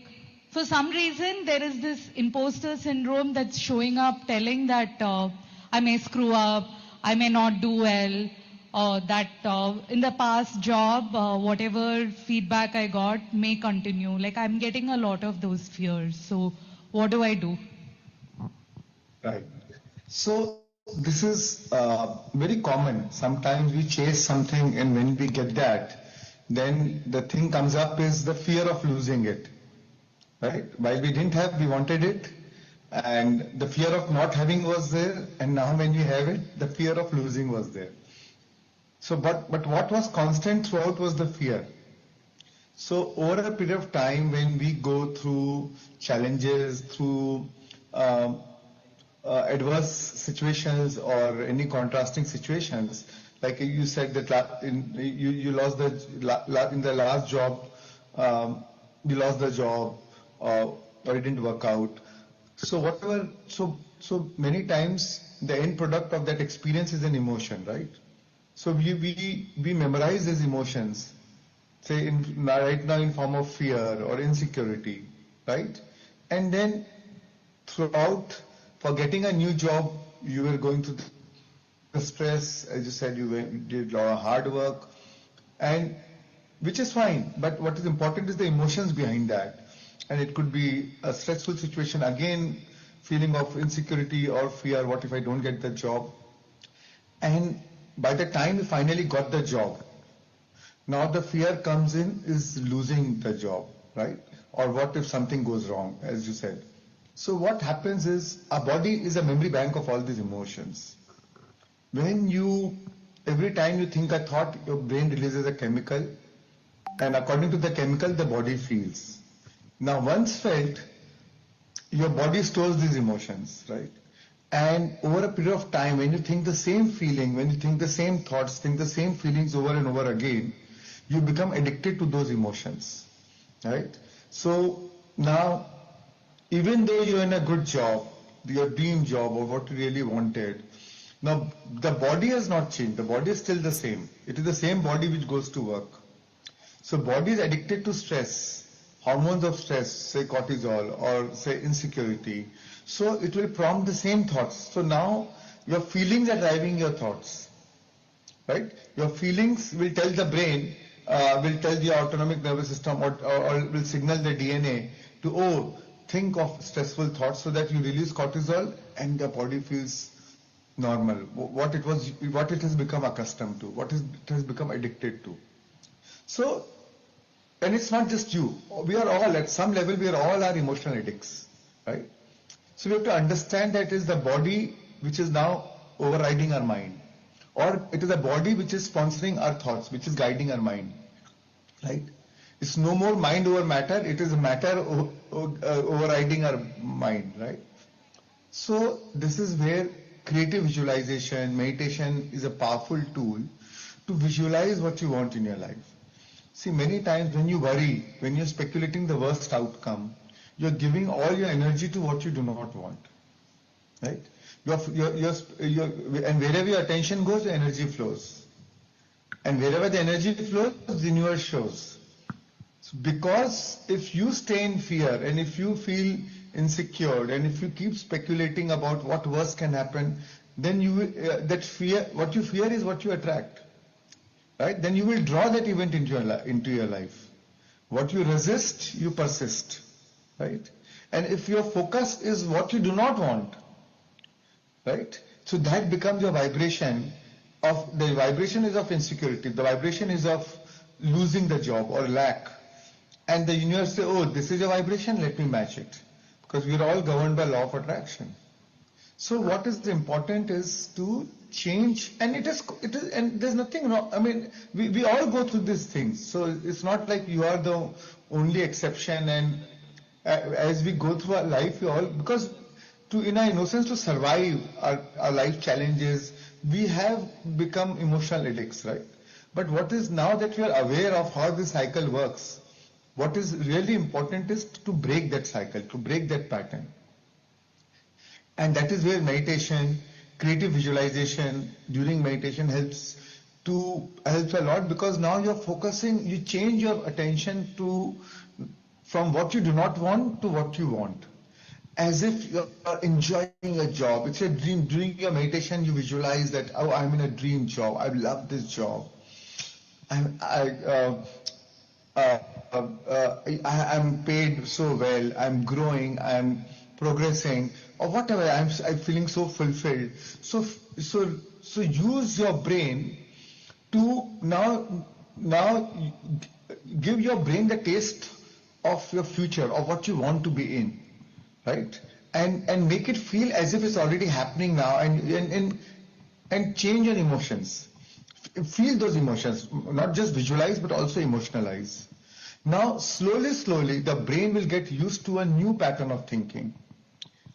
Speaker 13: for some reason, there is this imposter syndrome that's showing up telling that I may screw up, I may not do well, that in the past job, whatever feedback I got may continue. Like, I'm getting a lot of those fears. So what do I do?
Speaker 12: Right. So this is very common. Sometimes we chase something and when we get that, then the thing comes up is the fear of losing it. Right? While we didn't have, we wanted it. And the fear of not having was there. And now when you have it, the fear of losing was there. So, but what was constant throughout was the fear. So over a period of time when we go through challenges, through adverse situations or any contrasting situations, like you said that you lost in the last job, you lost the job or it didn't work out. So whatever, so many times the end product of that experience is an emotion, right? So we memorize these emotions, say right now in form of fear or insecurity, right? And then throughout, for getting a new job, you were going through the stress, as you said, you did a lot of hard work, and which is fine. But what is important is the emotions behind that. And it could be a stressful situation, again, feeling of insecurity or fear, what if I don't get the job? And by the time you finally got the job, now the fear comes in is losing the job, right? Or what if something goes wrong, as you said. So what happens is our body is a memory bank of all these emotions. Every time you think a thought, your brain releases a chemical, and according to the chemical, the body feels. Now once felt, your body stores these emotions, right? And over a period of time, when you think the same feeling, when you think the same thoughts, think the same feelings over and over again, you become addicted to those emotions, right? So now, even though you're in a good job, your dream job or what you really wanted, now the body has not changed. The body is still the same. It is the same body which goes to work. So body is addicted to stress, hormones of stress, say cortisol or say insecurity. So it will prompt the same thoughts. So now your feelings are driving your thoughts, right? Your feelings will tell the brain, will tell the autonomic nervous system or will signal the DNA to, think of stressful thoughts so that you release cortisol and the body feels normal. What it has become accustomed to, what it has become addicted to. So and it's not just you. We are all, at some level, we are all our emotional addicts, right? So we have to understand that it is the body which is now overriding our mind, or it is the body which is sponsoring our thoughts, which is guiding our mind, right? It's no more mind over matter, it is matter overriding our mind, right? So this is where creative visualization, meditation is a powerful tool to visualize what you want in your life. See, many times when you worry, when you're speculating the worst outcome, you're giving all your energy to what you do not want, right? And wherever your attention goes, your energy flows. And wherever the energy flows, the universe shows. So because if you stay in fear and if you feel insecure and if you keep speculating about what worse can happen, then that fear, what you fear is what you attract, right? Then you will draw that event into your life. What you resist, you persist, right? And if your focus is what you do not want, right? So that becomes your vibration the vibration is of insecurity, the vibration is of losing the job or lack. And the universe says, oh, this is your vibration, let me match it. Because we are all governed by law of attraction. So what is important is to change, and and there's nothing wrong. I mean, we all go through these things. So it's not like you are the only exception, and as we go through our life, we all, because in our innocence to survive our life challenges, we have become emotional addicts, right? But what is now that we are aware of how this cycle works, what is really important is to break that cycle, to break that pattern. And that is where meditation, creative visualization during meditation helps a lot, because now you're focusing, you change your attention from what you do not want to what you want. As if you're enjoying a job. It's a dream. During your meditation, you visualize that, oh, I'm in a dream job. I love this job. I'm paid so well. I'm growing. I'm progressing, or whatever. I'm feeling so fulfilled. So use your brain to now give your brain the taste of your future, of what you want to be in. Right? And make it feel as if it's already happening now, and change your emotions. Feel those emotions, not just visualize but also emotionalize. Now slowly the brain will get used to a new pattern of thinking.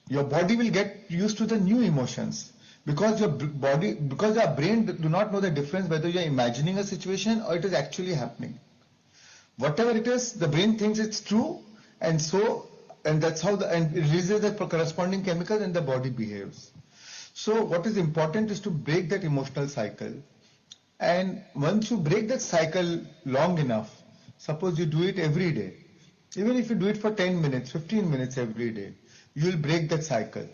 Speaker 12: Your body will get used to the new emotions, because your brain do not know the difference whether you're imagining a situation or it is actually happening. Whatever it is, the brain thinks it's true, and that's how it releases the corresponding chemical and the body behaves. So what is important is to break that emotional cycle. And once you break that cycle long enough, suppose you do it every day, even if you do it for 10 minutes, 15 minutes every day, you will break that cycle.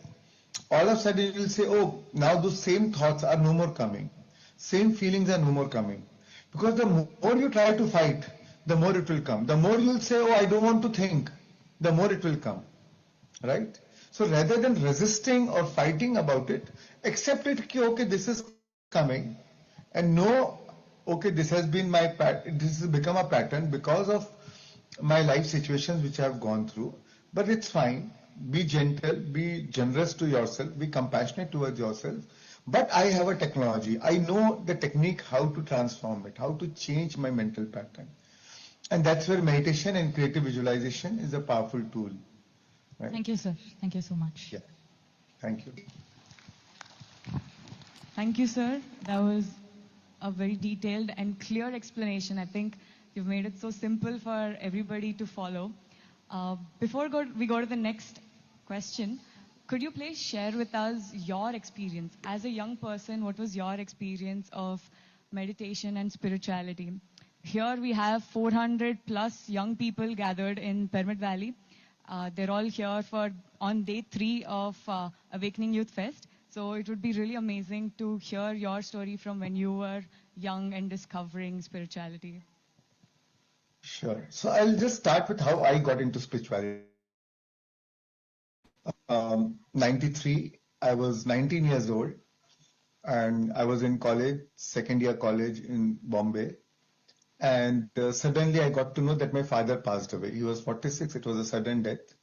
Speaker 12: All of a sudden you will say, oh, now those same thoughts are no more coming. Same feelings are no more coming. Because the more you try to fight, the more it will come. The more you will say, oh, I don't want to think, the more it will come, right? So rather than resisting or fighting about it, accept it, okay, this is coming, and know, okay, this has become a pattern because of my life situations which I have gone through, but it's fine. Be gentle, be generous to yourself, be compassionate towards yourself. But I have a technology. I know the technique how to transform it, how to change my mental pattern. And that's where meditation and creative visualization is a powerful tool. Right?
Speaker 11: Thank you, sir. Thank you so much.
Speaker 12: Yeah. Thank you.
Speaker 11: Thank you, sir. That was a very detailed and clear explanation. I think you've made it so simple for everybody to follow. Before we go to the next question, could you please share with us your experience? As a young person, what was your experience of meditation and spirituality? Here we have 400 plus young people gathered in Pyramid Valley. They're all here on day 3 of Awakening Youth Fest. So it would be really amazing to hear your story from when you were young and discovering spirituality.
Speaker 12: Sure. So I'll just start with how I got into spirituality. 93, I was 19 years old, and I was in college, second year college in Bombay. And suddenly I got to know that my father passed away. He was 46. It was a sudden death.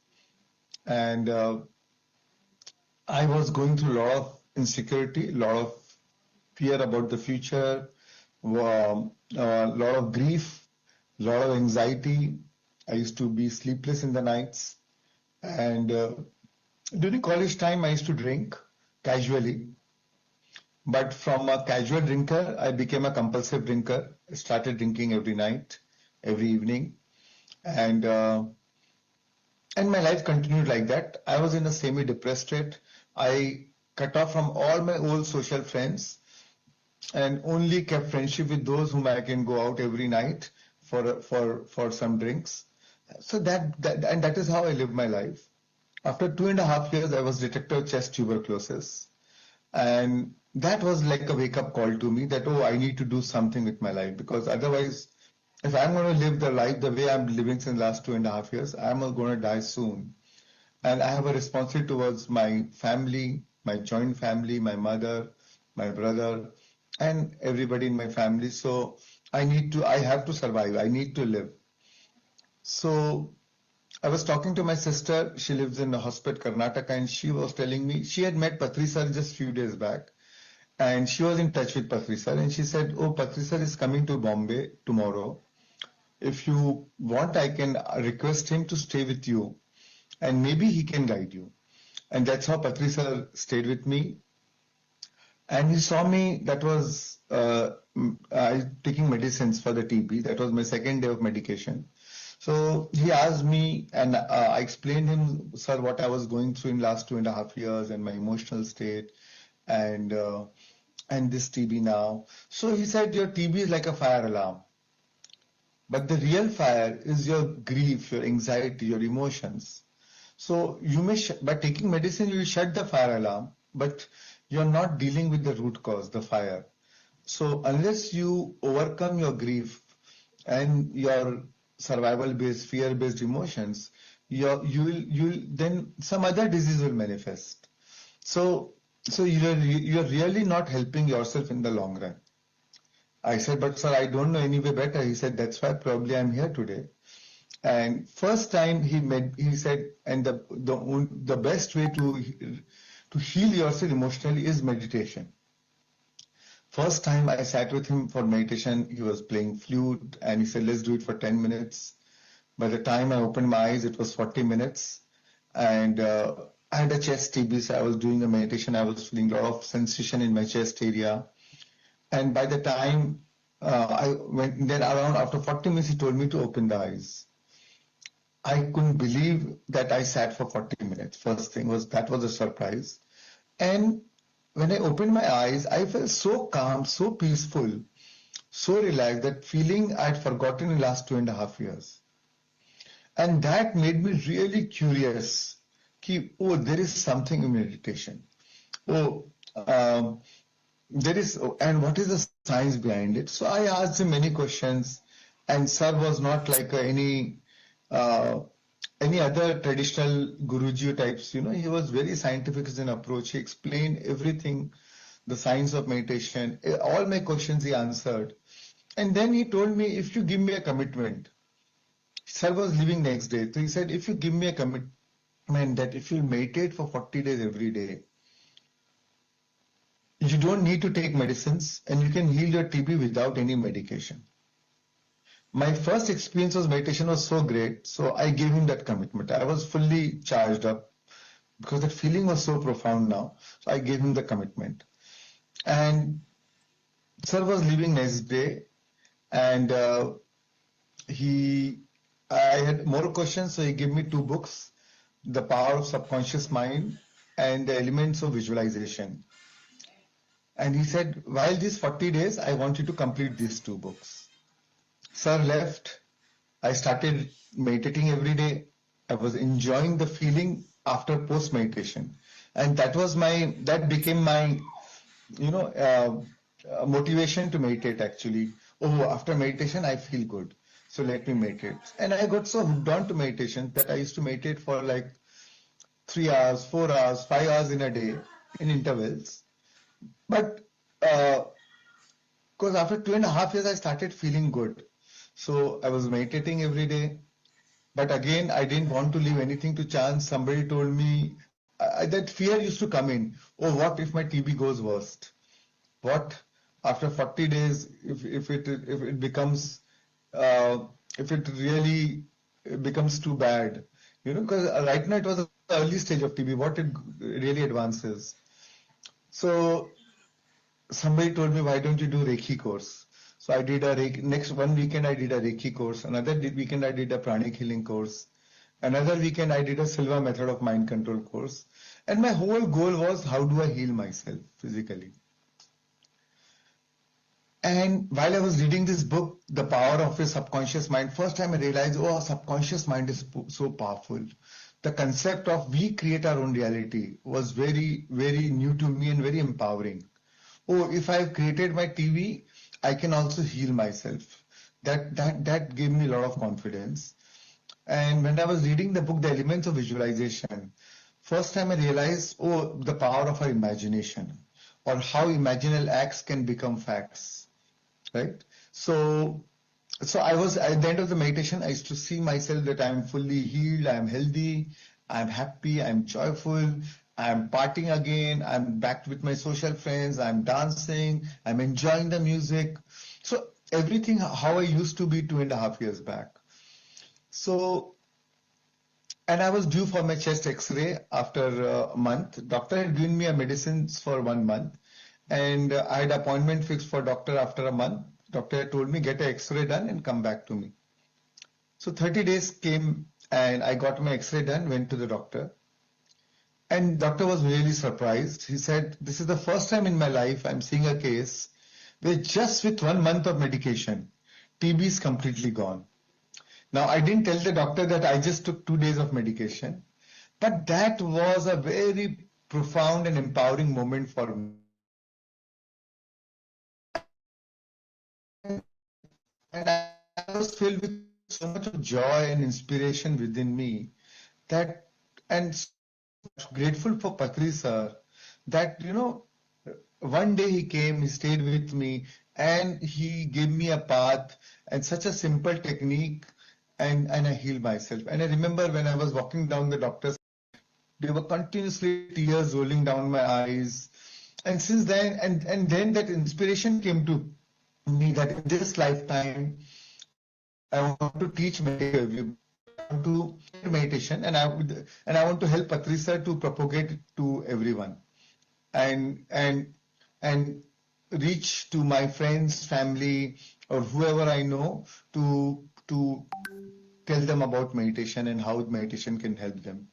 Speaker 12: And I was going through a lot of insecurity, a lot of fear about the future, a lot of grief, a lot of anxiety. I used to be sleepless in the nights. And during college time, I used to drink casually. But from a casual drinker, I became a compulsive drinker. I started drinking every night, every evening. And my life continued like that. I was in a semi-depressed state. I cut off from all my old social friends and only kept friendship with those whom I can go out every night for some drinks. So that is how I lived my life. After 2.5 years, I was detected with chest tuberculosis. And that was like a wake-up call to me that, oh, I need to do something with my life, because otherwise, if I'm going to live the life the way I'm living since the last 2.5 years, I'm going to die soon. And I have a responsibility towards my family, my joint family, my mother, my brother, and everybody in my family. So I have to survive. I need to live. So I was talking to my sister. She lives in the hospital, Karnataka, and she was telling me she had met Patri sir just few days back. And she was in touch with Patri sir, and she said, oh, Patri sir is coming to Bombay tomorrow. If you want, I can request him to stay with you, and maybe he can guide you. And that's how Patri sir stayed with me. And he saw me, that was taking medicines for the TB. That was my second day of medication. So he asked me, and I explained him, sir, what I was going through in last 2.5 years and my emotional state and this TB now. So he said, your TB is like a fire alarm. But the real fire is your grief, your anxiety, your emotions. So you may, by taking medicine, you will shut the fire alarm, but you're not dealing with the root cause, the fire. So unless you overcome your grief and your survival-based, fear-based emotions, you'll then some other disease will manifest. So you're really not helping yourself in the long run. I said, but sir, I don't know any way better. He said, that's why probably I'm here today. And first time he said, and the best way to heal yourself emotionally is meditation. First time I sat with him for meditation, he was playing flute and he said, let's do it for 10 minutes. By the time I opened my eyes, it was 40 minutes. And I had a chest TB, so I was doing a meditation. I was feeling a lot of sensation in my chest area. And by the time I went, then around after 40 minutes, he told me to open the eyes. I couldn't believe that I sat for 40 minutes. First thing was, that was a surprise. And when I opened my eyes, I felt so calm, so peaceful, so relaxed, that feeling I'd forgotten in the last 2.5 years. And that made me really curious. Oh, there is something in meditation. There is, and what is the science behind it? So I asked him many questions, and sir was not like any other traditional Guruji types. He was very scientific in approach. He explained everything, the science of meditation. All my questions he answered, and then he told me, if you give me a commitment. Sir was leaving next day, so he said, if you give me a commitment that if you meditate for 40 days every day, you don't need to take medicines and you can heal your TB without any medication. My first experience of meditation was so great, so I gave him that commitment. I was fully charged up because that feeling was so profound now. So I gave him the commitment. And sir was leaving next day, and I had more questions, so he gave me 2 books, The Power of Subconscious Mind and The Elements of Visualization. And he said, while these 40 days, I want you to complete these 2 books. Sir left. I started meditating every day. I was enjoying the feeling after post-meditation. And that became my, motivation to meditate actually. Oh, after meditation, I feel good. So let me meditate. And I got so hooked on to meditation that I used to meditate for like 3 hours, 4 hours, 5 hours in a day in intervals. But because after 2.5 years, I started feeling good. So I was meditating every day. But again, I didn't want to leave anything to chance. Somebody told me that fear used to come in. Oh, what if my TB goes worst? What after 40 days if it becomes if it really becomes too bad? Because right now it was the early stage of TB. What it really advances? So somebody told me, why don't you do Reiki course? So I did a Reiki, next one weekend I did a Reiki course. Another weekend I did a pranic healing course. Another weekend I did a Silva method of mind control course. And my whole goal was, how do I heal myself physically? And while I was reading this book, The Power of a Subconscious Mind, first time I realized, oh, our subconscious mind is so powerful. The concept of we create our own reality was very, very new to me and very empowering. Oh, if I've created my TV, I can also heal myself. That gave me a lot of confidence. And when I was reading the book, The Elements of Visualization, first time I realized, oh, the power of our imagination, or how imaginal acts can become facts, right? So I was, at the end of the meditation, I used to see myself that I'm fully healed, I'm healthy, I'm happy, I'm joyful, I'm partying again, I'm back with my social friends, I'm dancing, I'm enjoying the music. So everything how I used to be 2.5 years back. So, and I was due for my chest X-ray after a month. Doctor had given me a medicines for 1 month, and I had appointment fixed for doctor after a month. Doctor had told me get a X-ray done and come back to me. So 30 days came and I got my X-ray done, went to the doctor. And doctor was really surprised. He said, this is the first time in my life I'm seeing a case where just with 1 month of medication, TB is completely gone. Now, I didn't tell the doctor that I just took 2 days of medication, but that was a very profound and empowering moment for me. And I was filled with so much of joy and inspiration within me that, and so grateful for Patri sir that, one day he came, he stayed with me, and he gave me a path and such a simple technique, and I healed myself. And I remember when I was walking down the doctor's, there were continuously tears rolling down my eyes. And since then, and then that inspiration came to me that in this lifetime, I want to teach meditation. I want to meditation, and I want to help Patricia to propagate it to everyone, and reach to my friends, family, or whoever I know to tell them about meditation and how meditation can help them.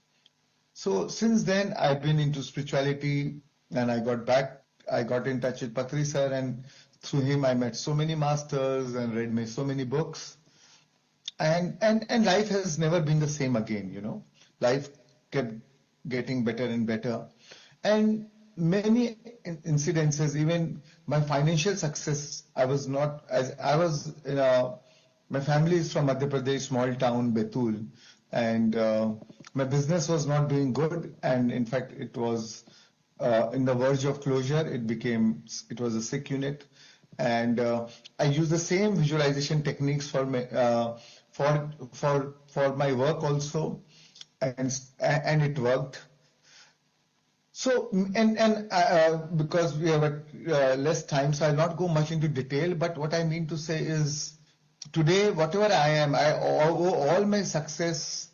Speaker 12: So since then, I've been into spirituality, and I got in touch with Patri sir, and through him I met so many masters and read so many books. And life has never been the same again, Life kept getting better and better. And many incidences, even my financial success, my family is from Madhya Pradesh, small town, Betul, and my business was not doing good, and in fact, it was in the verge of closure. It was a sick unit, and I use the same visualization techniques for my work also, and it worked. So, because we have less time, so I'll not go much into detail, but what I mean to say is, today, whatever I am, I owe all my success,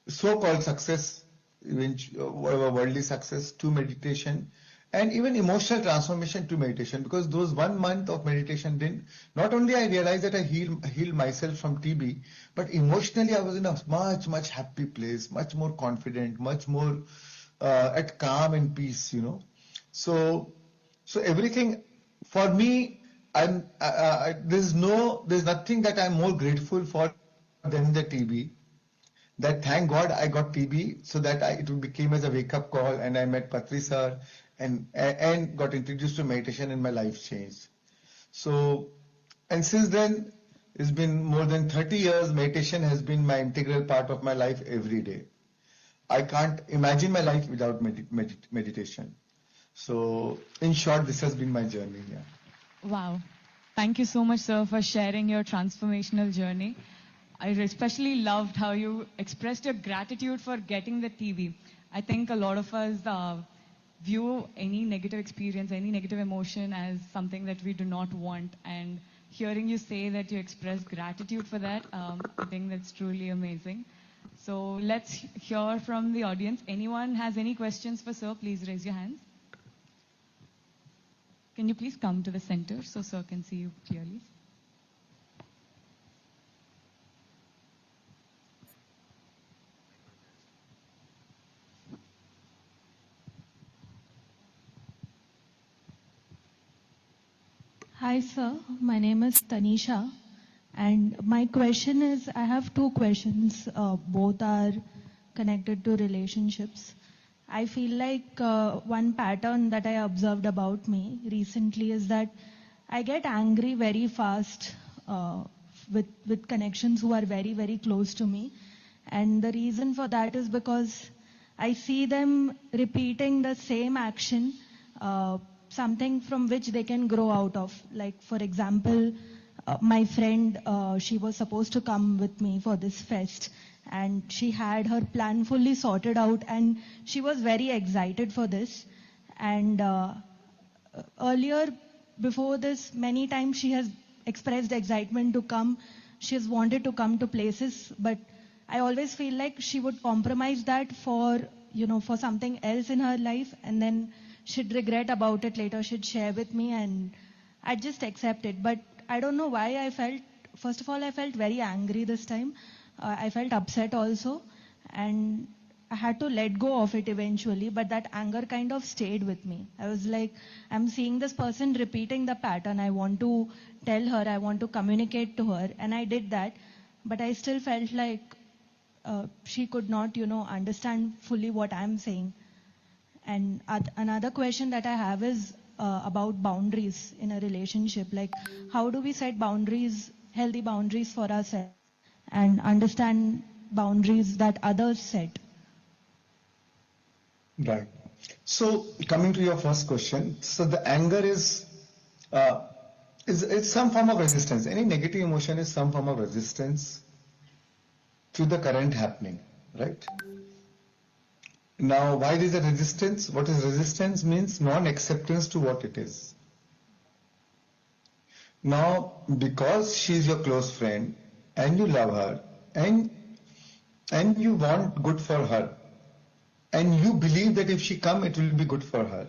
Speaker 12: so-called success, whatever worldly success, to meditation, and even emotional transformation to meditation, because those 1 month of meditation didn't, not only I realized that I healed myself from TB, but emotionally I was in a much happy place, much more confident, much more at calm and peace, So everything for me, there's nothing that I'm more grateful for than the TB. That thank God I got TB, so that it became as a wake-up call, and I met Patri sir and got introduced to meditation, and my life changed. So, and since then, it's been more than 30 years, meditation has been my integral part of my life every day. I can't imagine my life without meditation. So, in short, this has been my journey. Yeah.
Speaker 11: Wow. Thank you so much, sir, for sharing your transformational journey. I especially loved how you expressed your gratitude for getting the TV. I think a lot of us view any negative experience, any negative emotion as something that we do not want. And hearing you say that you express gratitude for that, I think that's truly amazing. So let's hear from the audience. Anyone has any questions for sir, please raise your hands. Can you please come to the center so sir can see you clearly?
Speaker 14: Hi, sir. My name is Tanisha. And my question is, I have two questions. Both are connected to relationships. I feel like one pattern that I observed about me recently is that I get angry very fast with connections who are very, very close to me. And the reason for that is because I see them repeating the same action, something from which they can grow out of. Like, for example, my friend, she was supposed to come with me for this fest, and she had her plan fully sorted out, and she was very excited for this. And earlier, before this, many times she has expressed excitement to come. She has wanted to come to places, but I always feel like she would compromise that for, for something else in her life, and then she'd regret about it later. She'd share with me, and I'd just accept it. But I don't know why I felt, first of all, I felt very angry this time. I felt upset also, and I had to let go of it eventually, but that anger kind of stayed with me. I was like, I'm seeing this person repeating the pattern. I want to tell her, I want to communicate to her, and I did that, but I still felt like she could not, understand fully what I'm saying. And another question that I have is about boundaries in a relationship. Like, how do we set boundaries, healthy boundaries for ourselves, and understand boundaries that others set?
Speaker 12: Right. So coming to your first question, so the anger is it's some form of resistance. Any negative emotion is some form of resistance to the current happening, right? Now, why is a resistance? What is resistance? Means non-acceptance to what it is. Now, because she is your close friend and you love her and you want good for her, and you believe that if she come, it will be good for her.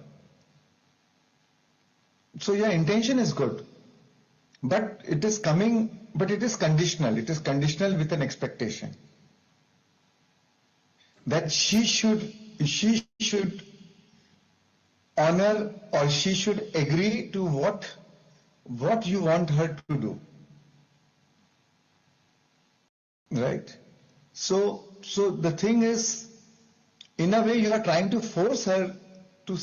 Speaker 12: So your intention is good, but it is conditional. It is conditional with an expectation that she should honor, or she should agree to what you want her to do, right? So the thing is, in a way, you are trying to force her to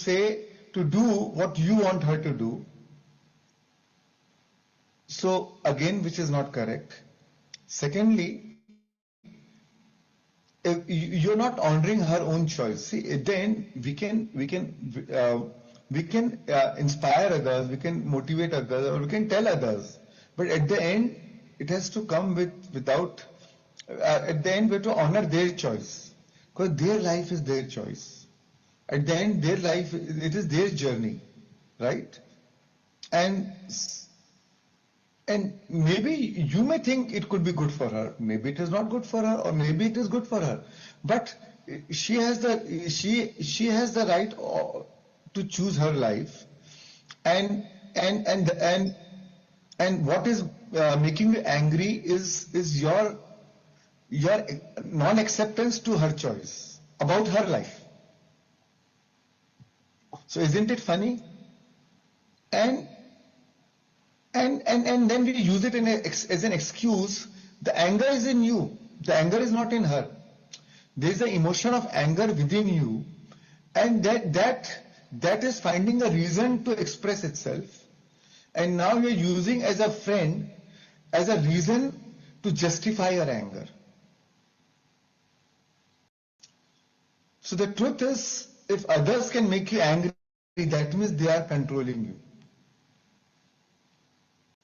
Speaker 12: do what you want her to do. So again, which is not correct. Secondly, if you're not honoring her own choice. See, then we can inspire others, we can motivate others, or we can tell others. But at the end, it has to come without. At the end, we have to honor their choice, because their life is their choice. At the end, their life, it is their journey, right? And maybe you may think it could be good for her, maybe it is not good for her, or maybe it is good for her. But she has the right to choose her life, and what is making you angry is your non-acceptance to her choice about her life. So isn't it funny? And then we use it as an excuse. The anger is in you. The anger is not in her. There is an emotion of anger within you, and that is finding a reason to express itself. And now you are using as a friend, as a reason to justify your anger. So the truth is, if others can make you angry, that means they are controlling you.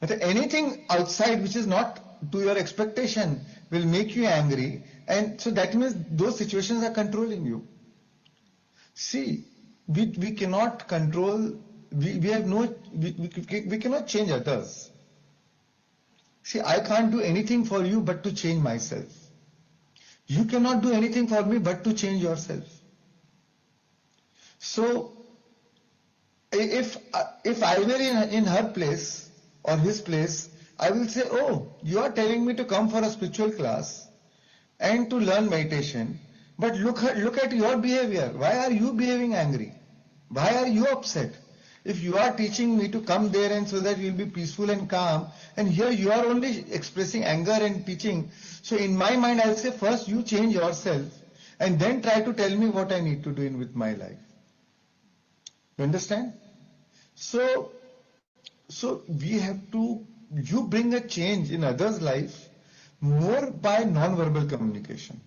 Speaker 12: Anything outside which is not to your expectation will make you angry, and so that means those situations are controlling you. See, we cannot control, we cannot change others. See, I can't do anything for you but to change myself. You cannot do anything for me but to change yourself. So, if I were in her place or his place, I will say, oh, you are telling me to come for a spiritual class and to learn meditation, but look at your behavior. Why are you behaving angry? Why are you upset? If you are teaching me to come there and so that you will be peaceful and calm, and here you are only expressing anger and teaching. So in my mind, I'll say, first you change yourself and then try to tell me what I need to do with my life. You understand? So we have to, you bring a change in others' life more by non-verbal communication,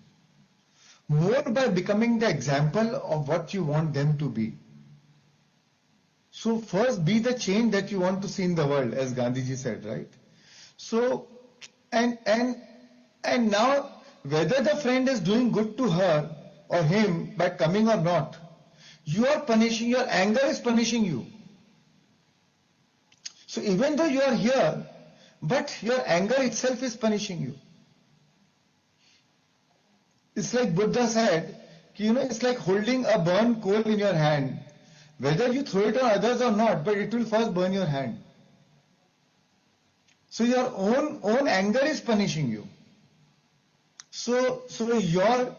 Speaker 12: more by becoming the example of what you want them to be. So first be the change that you want to see in the world, as Gandhiji said, right? So, and now whether the friend is doing good to her or him by coming or not, you are punishing, your anger is punishing you. So even though you are here, but your anger itself is punishing you. It's like Buddha said, it's like holding a burnt coal in your hand. Whether you throw it on others or not, but it will first burn your hand. So your own anger is punishing you. So your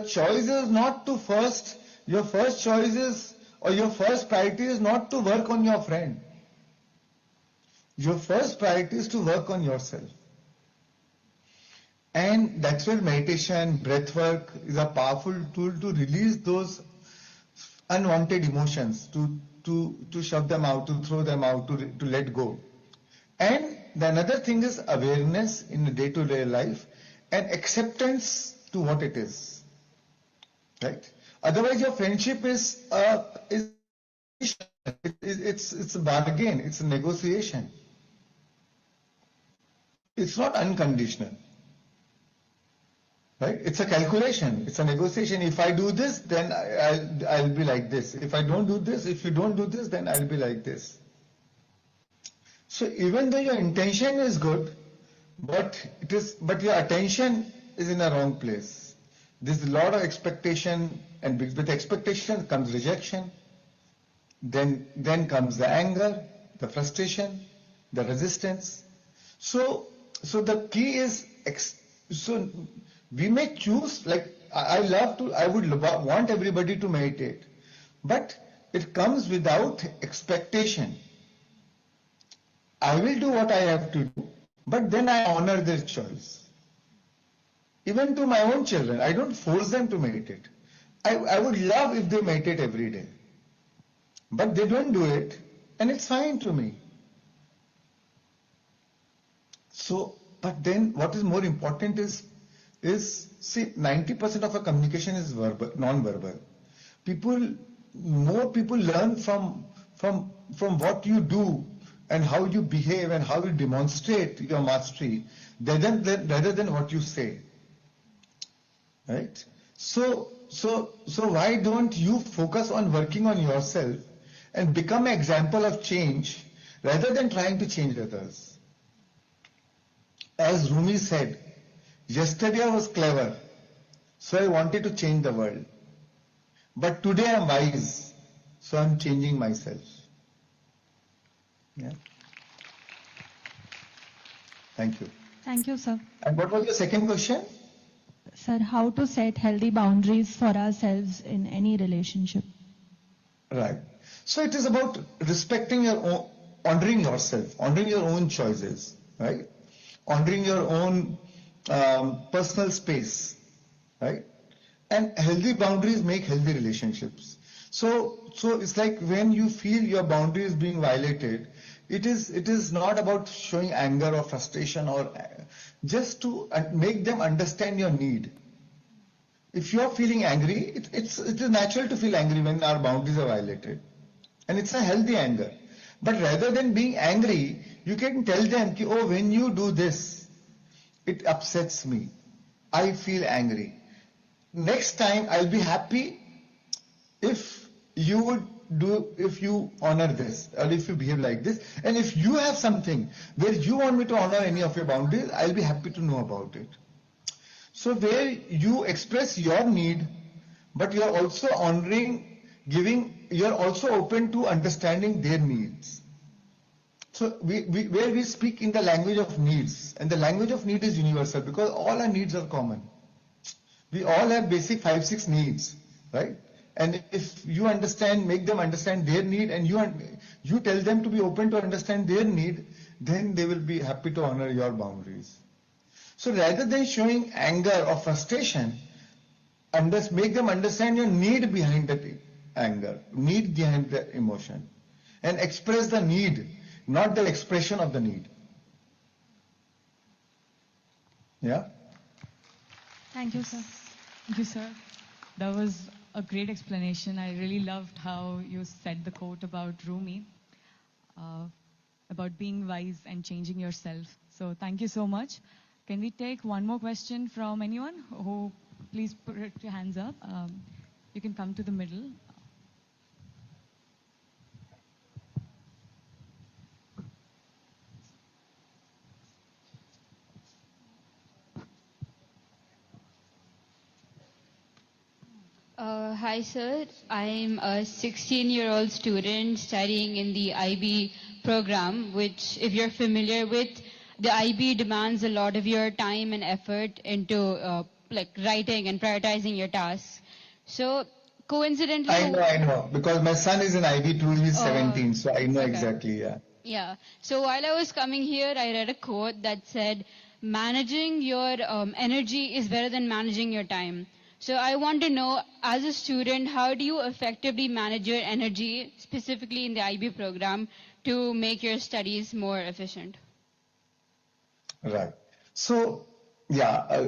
Speaker 12: choice is not to first, your first choice is, or your first priority is not to work on your friend. Your first priority is to work on yourself. And that's where meditation, breath work is a powerful tool to release those unwanted emotions, to shove them out, to throw them out, to let go. And the another thing is awareness in the day-to-day life and acceptance to what it is. Right? Otherwise your friendship is a bargain, it's a negotiation. It's not unconditional. Right? It's a calculation. It's a negotiation. If I do this, then I'll be like this. If I don't do this, if you don't do this, then I'll be like this. So even though your intention is good, but your attention is in a wrong place. There's a lot of expectation, and with expectation comes rejection. Then comes the anger, the frustration, the resistance. So the key is, we may choose, like I would want everybody to meditate, but it comes without expectation. I will do what I have to do, but then I honor their choice. Even to my own children, I don't force them to meditate. I would love if they meditate every day, but they don't do it, and it's fine to me. So, but then what is more important is see, 90% of our communication is verbal, non-verbal. More people learn from what you do and how you behave and how you demonstrate your mastery rather than what you say. Right? So why don't you focus on working on yourself and become an example of change rather than trying to change others? As Rumi said, yesterday I was clever, so I wanted to change the world. But today I am wise, so I am changing myself. Yeah. Thank you.
Speaker 14: Thank you, sir.
Speaker 12: And what was your second question?
Speaker 14: Sir, how to set healthy boundaries for ourselves in any relationship?
Speaker 12: Right. So it is about respecting your own, honoring yourself, honoring your own choices, right? Honoring your own personal space, right? And healthy boundaries make healthy relationships. So it's like when you feel your boundary is being violated, it is not about showing anger or frustration or just to make them understand your need. If you are feeling angry, it is natural to feel angry when our boundaries are violated, and it's a healthy anger. But rather than being angry, You can tell them, oh, when you do this, it upsets me. I feel angry. Next time I'll be happy if you honor this, or if you behave like this. And if you have something where you want me to honor any of your boundaries, I'll be happy to know about it. So where you express your need, but you're also honoring, you're also open to understanding their needs. So where we speak in the language of needs, and the language of need is universal because all our needs are common. We all have basic 5-6 needs, right? And if you understand, make them understand their need, and you tell them to be open to understand their need, then they will be happy to honor your boundaries. So rather than showing anger or frustration, make them understand your need behind that anger, need behind the emotion, and express the need, not the expression of the need. Yeah?
Speaker 11: Thank you, sir. Thank you, sir. That was a great explanation. I really loved how you said the quote about Rumi, about being wise and changing yourself. So thank you so much. Can we take one more question from anyone? Who, please put your hands up. You can come to the middle.
Speaker 15: Hi sir, I'm a 16-year-old student studying in the IB program, which if you're familiar with, the IB demands a lot of your time and effort into like writing and prioritizing your tasks. So coincidentally...
Speaker 12: I know, because my son is in IB too, he's 17, so I know exactly, yeah.
Speaker 15: Yeah, so while I was coming here, I read a quote that said, managing your energy is better than managing your time. So I want to know, as a student, how do you effectively manage your energy, specifically in the IB program, to make your studies more efficient?
Speaker 12: Right. So, yeah,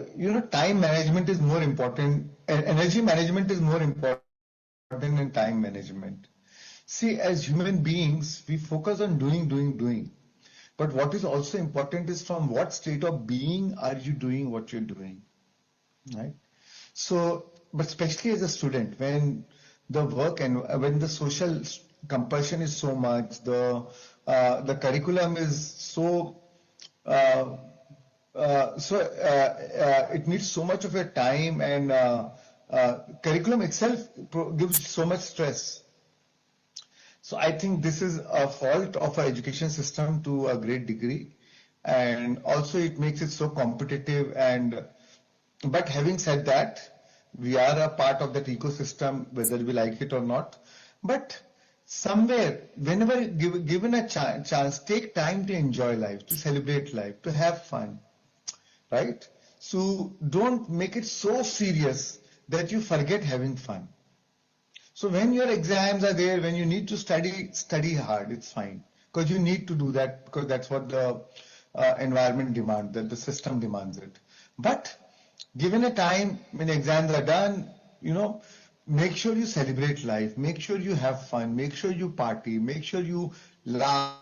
Speaker 12: time management is more important, and energy management is more important than time management. See, as human beings, we focus on doing. But what is also important is from what state of being are you doing what you're doing, right? So, but especially as a student, when the work and when the social compulsion is so much, the curriculum is so it needs so much of your time, and curriculum itself gives so much stress. So I think this is a fault of our education system to a great degree, and also it makes it so competitive. But having said that, we are a part of that ecosystem, whether we like it or not. But somewhere, whenever given a chance, take time to enjoy life, to celebrate life, to have fun, right? So don't make it so serious that you forget having fun. So when your exams are there, when you need to study hard, it's fine. Because you need to do that, because that's what the environment demands, that the system demands it. But given a time when exams are done, make sure you celebrate life, make sure you have fun, make sure you party, make sure you laugh.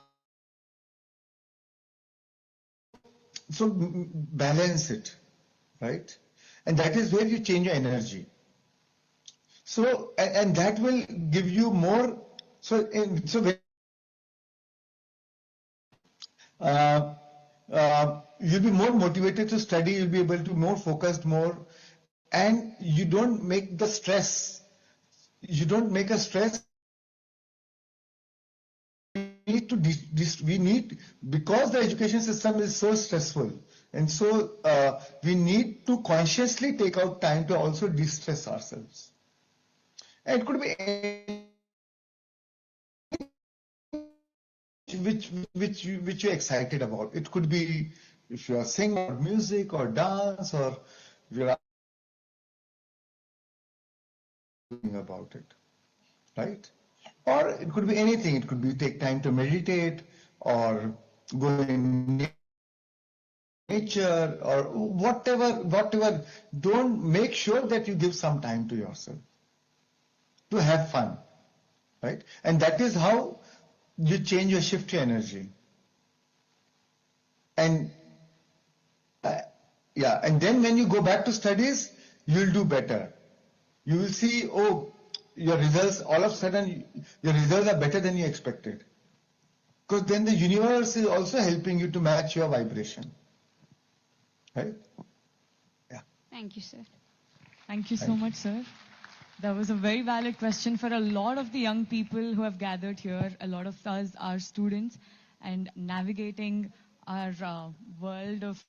Speaker 12: So balance it, right? And that is where you change your energy. So, and that will give you more, you'll be more motivated to study, you'll be able to more focused more, and you don't make the stress. You don't make a stress. We need, because the education system is so stressful, and so we need to consciously take out time to also de-stress ourselves. And it could be which you're excited about. It could be if you are singing or music or dance, or if you're about it, right? Or it could be anything. It could be take time to meditate, or go in nature, or whatever. Don't make sure that you give some time to yourself to have fun, right? And that is how you change your shift your energy. And yeah, and then when you go back to studies, you'll do better. You will see, oh, your results, all of a sudden, your results are better than you expected. Because then the universe is also helping you to match your vibration. Right? Yeah.
Speaker 15: Thank you, sir.
Speaker 11: Thank you so much, sir. That was a very valid question for a lot of the young people who have gathered here. A lot of us are students and navigating our world of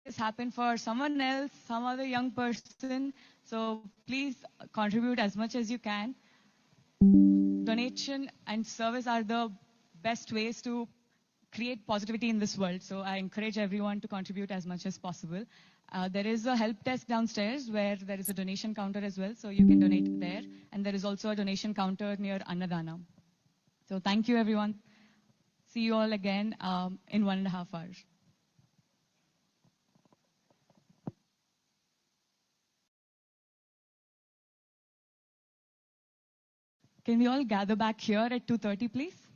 Speaker 11: this happen for someone else, some other young person. So please contribute as much as you can. Donation and service are the best ways to create positivity in this world. So I encourage everyone to contribute as much as possible. There is a help desk downstairs where there is a donation counter as well, so you can donate there. And there is also a donation counter near Annadana. So thank you, everyone. See you all again in 1.5 hours. Can we all gather back here at 2:30, please?